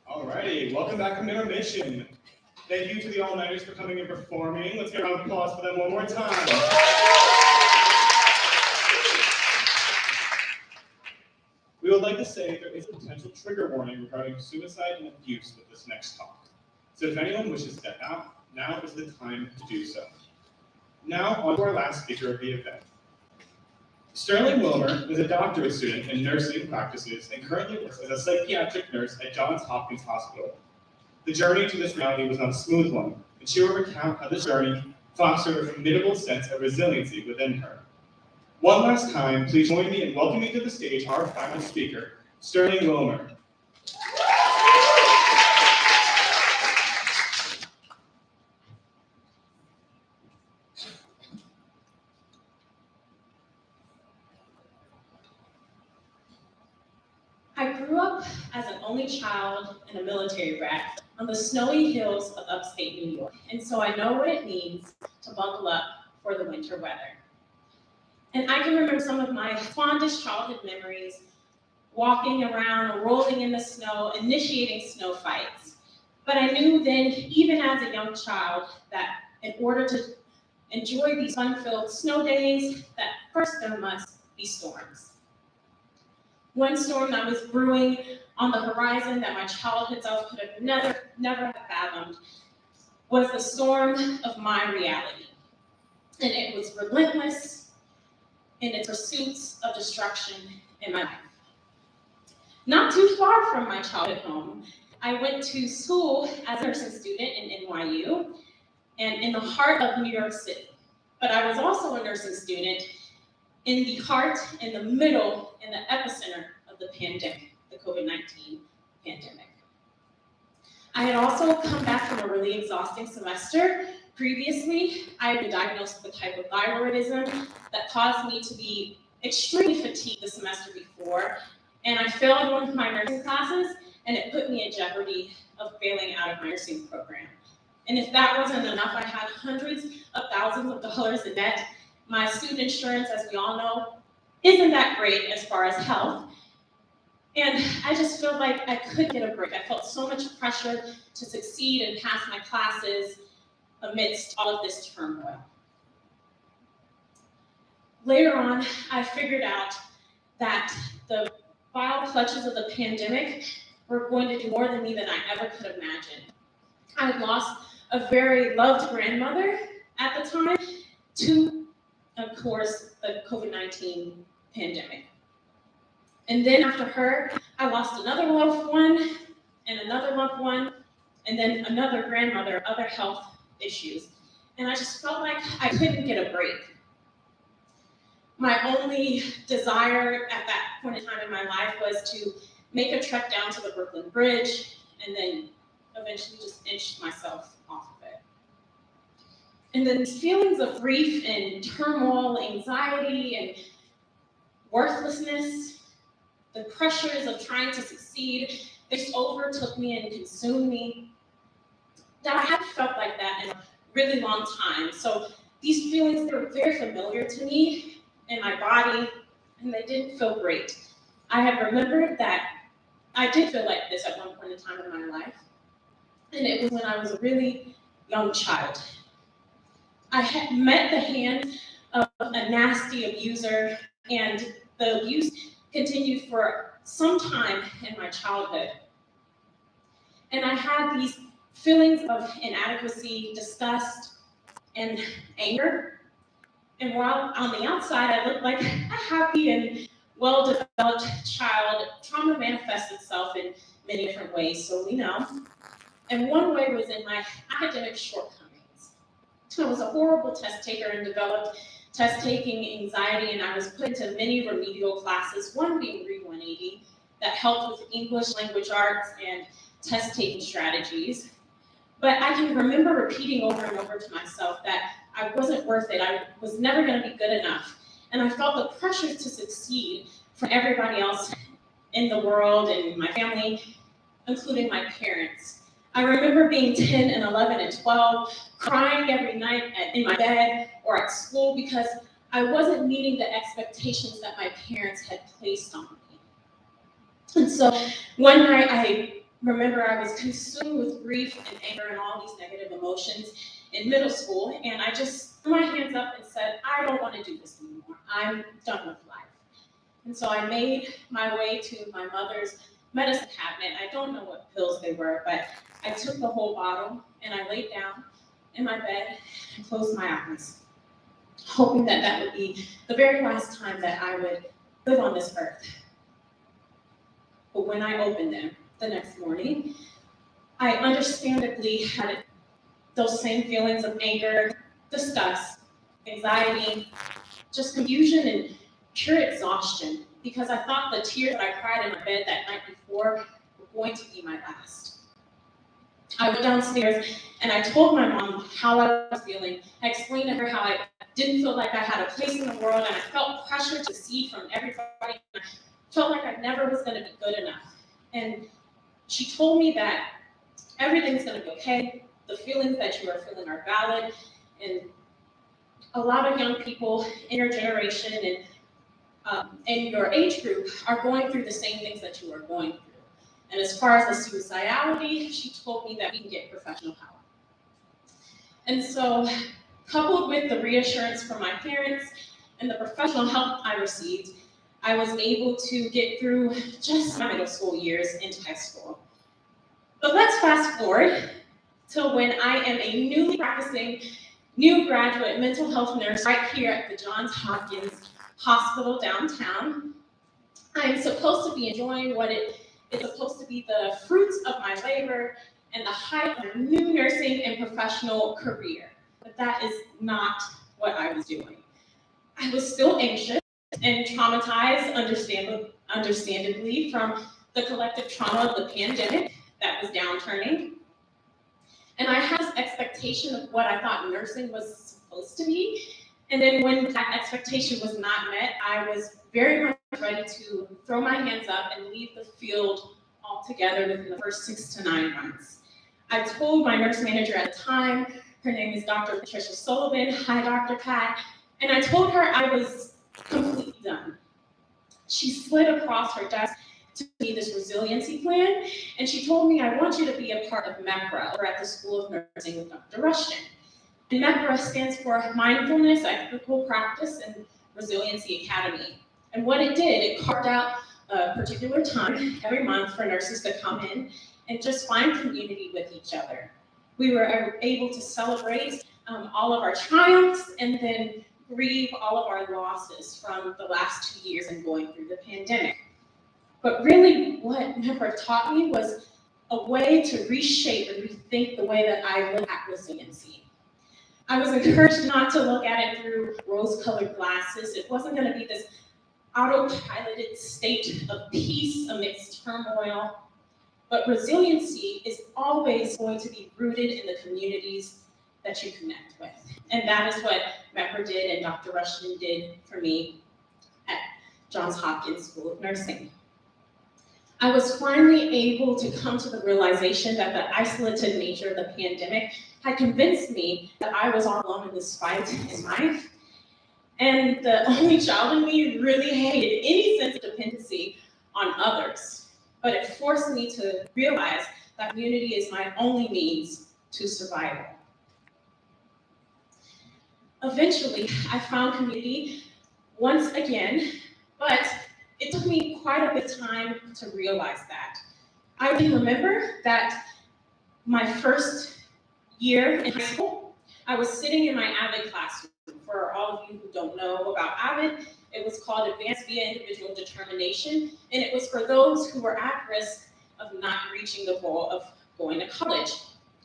Alrighty, welcome back from intermission. Thank you to the all-nighters for coming and performing. Let's get a round of applause for them one more time. We would like to say there is a potential trigger warning regarding suicide and abuse with this next talk. So if anyone wishes to step out, now is the time to do so. Now, on to our last speaker of the event. Sterling Wilmer is a doctorate student in nursing practices and currently works as a psychiatric nurse at Johns Hopkins Hospital. The journey to this reality was not a smooth one, and she will recount how this journey fostered a formidable sense of resiliency within her. One last time, please join me in welcoming to the stage our final speaker, Sterling Wilmer. I grew up as an only child and a military brat on the snowy hills of upstate New York, and so I know what it means to buckle up for the winter weather. And I can remember some of my fondest childhood memories, walking around, rolling in the snow, initiating snow fights. But I knew then, even as a young child, that in order to enjoy these fun-filled snow days, that first there must be storms. One storm that was brewing on the horizon that my childhood self could have never have fathomed was the storm of my reality. And it was relentless in its pursuits of destruction in my life. Not too far from my childhood home, I went to school as a nursing student in NYU and in the heart of New York City. But I was also a nursing student in the heart, in the middle, in the epicenter of the pandemic, the COVID-19 pandemic. I had also come back from a really exhausting semester. Previously, I had been diagnosed with a type of thyroidism that caused me to be extremely fatigued the semester before, and I failed one of my nursing classes, and it put me in jeopardy of failing out of my nursing program. And if that wasn't enough, I had hundreds of thousands of dollars in debt. My student insurance, as we all know, isn't that great as far as health. And I just felt like I couldn't get a break. I felt so much pressure to succeed and pass my classes amidst all of this turmoil. Later on, I figured out that the vile clutches of the pandemic were going to do more than me than I ever could imagine. I had lost a very loved grandmother at the time to, of course, the COVID-19 pandemic. And then after her, I lost another loved one, and another loved one, and then another grandmother, other health issues. And I just felt like I couldn't get a break. My only desire at that point in time in my life was to make a trek down to the Brooklyn Bridge and then eventually just inch myself off of it. And then these feelings of grief and turmoil, anxiety and worthlessness, the pressures of trying to succeed, this overtook me and consumed me. That I hadn't felt like that in a really long time. So these feelings were very familiar to me in my body, and they didn't feel great. I had remembered that I did feel like this at one point in time in my life, and it was when I was a really young child. I had met the hands of a nasty abuser, and the abuse continued for some time in my childhood. And I had these feelings of inadequacy, disgust, and anger. And while on the outside I looked like a happy and well-developed child, trauma manifests itself in many different ways, so we know. And one way was in my academic shortcomings. I was a horrible test taker and developed test-taking anxiety, and I was put into many remedial classes, one being Read 180, that helped with English language arts and test-taking strategies. But I can remember repeating over and over to myself that I wasn't worth it. I was never going to be good enough. And I felt the pressure to succeed from everybody else in the world and my family, including my parents. I remember being 10 and 11 and 12, crying every night in my bed or at school because I wasn't meeting the expectations that my parents had placed on me. And so one night I remember I was consumed with grief and anger and all these negative emotions in middle school, and I just threw my hands up and said, I don't want to do this anymore. I'm done with life. And so I made my way to my mother's medicine cabinet. I don't know what pills they were, but I took the whole bottle and I laid down in my bed and closed my eyes, hoping that that would be the very last time that I would live on this earth. But when I opened them the next morning, I understandably had those same feelings of anger, disgust, anxiety, just confusion and pure exhaustion, because I thought the tears that I cried in my bed that night before were going to be my last. I went downstairs and I told my mom how I was feeling. I explained to her how I didn't feel like I had a place in the world, and I felt pressure to succeed from everybody. I felt like I never was going to be good enough. And she told me that everything's going to be okay. The feelings that you are feeling are valid, and a lot of young people in your generation and in your age group are going through the same things that you are going through. And as far as the suicidality, she told me that we can get professional help. And so, coupled with the reassurance from my parents and the professional help I received, I was able to get through just my middle school years into high school. But let's fast forward to when I am a newly practicing new graduate mental health nurse right here at the Johns Hopkins Hospital downtown. I'm supposed to be enjoying what it is supposed to be the fruits of my labor and the height of a new nursing and professional career. But that is not what I was doing. I was still anxious and traumatized, understandably, from the collective trauma of the pandemic that was downturning. And I had this expectation of what I thought nursing was supposed to be. And then when that expectation was not met, I was very much ready to throw my hands up and leave the field altogether within the first 6 to 9 months. I told my nurse manager at the time, her name is Dr. Patricia Sullivan, hi Dr. Pat, and I told her I was completely done. She slid across her desk to me me this resiliency plan, and she told me, I want you to be a part of MEPRA, or at the School of Nursing with Dr. Rushton. And MEPRA stands for Mindfulness, Ethical Practice, and Resiliency Academy. And what it did, it carved out a particular time every month for nurses to come in and just find community with each other. We were able to celebrate all of our triumphs and then grieve all of our losses from the last 2 years and going through the pandemic. But really what MEPRA taught me was a way to reshape and rethink the way that I look at resiliency. I was encouraged not to look at it through rose-colored glasses. It wasn't going to be this autopiloted state of peace amidst turmoil, but resiliency is always going to be rooted in the communities that you connect with. And that is what MEPRA did and Dr. Rushton did for me at Johns Hopkins School of Nursing. I was finally able to come to the realization that the isolated nature of the pandemic had convinced me that I was all alone in this fight in life. And the only child in me really hated any sense of dependency on others. But it forced me to realize that community is my only means to survival. Eventually, I found community once again, but it took me quite a bit of time to realize that. I can remember that my first year in high school, I was sitting in my AVID classroom. For all of you who don't know about AVID, it was called Advanced Via Individual Determination, and it was for those who were at risk of not reaching the goal of going to college.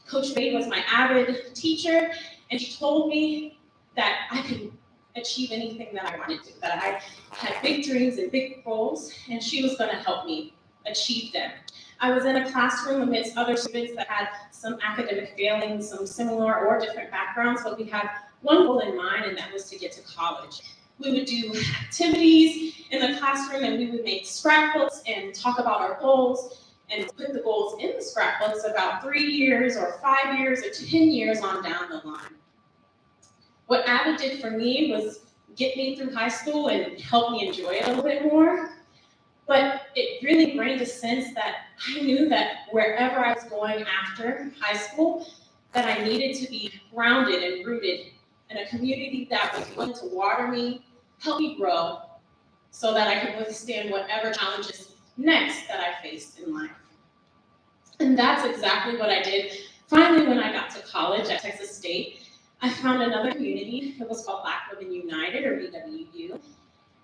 Coach May was my AVID teacher, and she told me that I could achieve anything that I wanted to, that I had big dreams and big goals, and she was going to help me achieve them. I was in a classroom amidst other students that had some academic failings, some similar or different backgrounds, but we had one goal in mind, and that was to get to college. We would do activities in the classroom, and we would make scrapbooks and talk about our goals and put the goals in the scrapbooks about 3 years or 5 years or 10 years on down the line. What AVID did for me was get me through high school and help me enjoy it a little bit more. But it really ingrained a sense that I knew that wherever I was going after high school, that I needed to be grounded and rooted in a community that was willing to water me, help me grow, so that I could withstand whatever challenges next that I faced in life. And that's exactly what I did. Finally, when I got to college at Texas State, I found another community. It was called Black Women United, or BWU.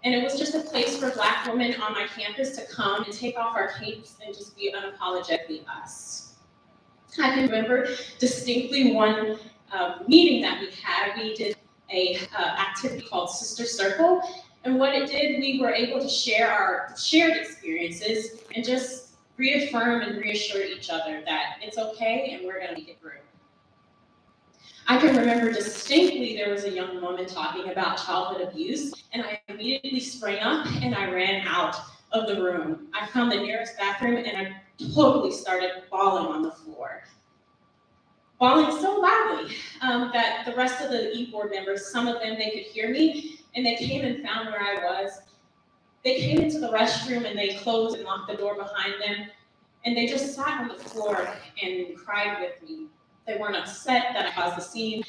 And it was just a place for Black women on my campus to come and take off our capes and just be unapologetically us. I can remember distinctly one meeting that we had. We did a activity called Sister Circle. And what it did, we were able to share our shared experiences and just reaffirm and reassure each other that it's okay and we're gonna make it through. I can remember distinctly there was a young woman talking about childhood abuse, and I immediately sprang up and I ran out of the room. I found the nearest bathroom and I totally started bawling on the floor. Bawling so loudly that the rest of the e-board members, some of them, they could hear me, and they came and found where I was. They came into the restroom and they closed and locked the door behind them, and they just sat on the floor and cried with me. They weren't upset that I caused the scene.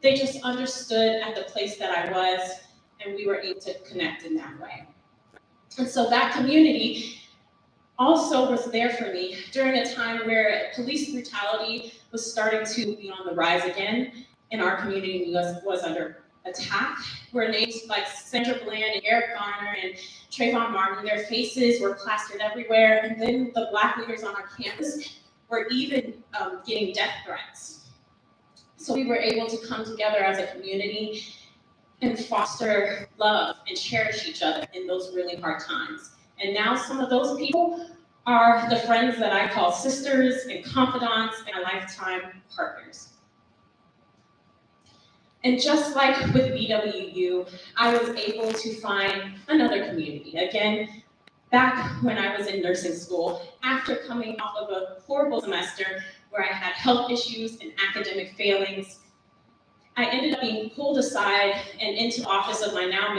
They just understood at the place that I was, and we were able to connect in that way. And so that community also was there for me during a time where police brutality was starting to be on the rise again, and our community was under attack, where names like Sandra Bland and Eric Garner and Trayvon Martin, their faces were plastered everywhere, and then the Black leaders on our campus were even getting death threats. So we were able to come together as a community and foster love and cherish each other in those really hard times. And now some of those people are the friends that I call sisters and confidants and lifetime partners. And just like with BWU, I was able to find another community. Again, back when I was in nursing school, after coming off of a horrible semester where I had health issues and academic failings, I ended up being pulled aside and into the office of my now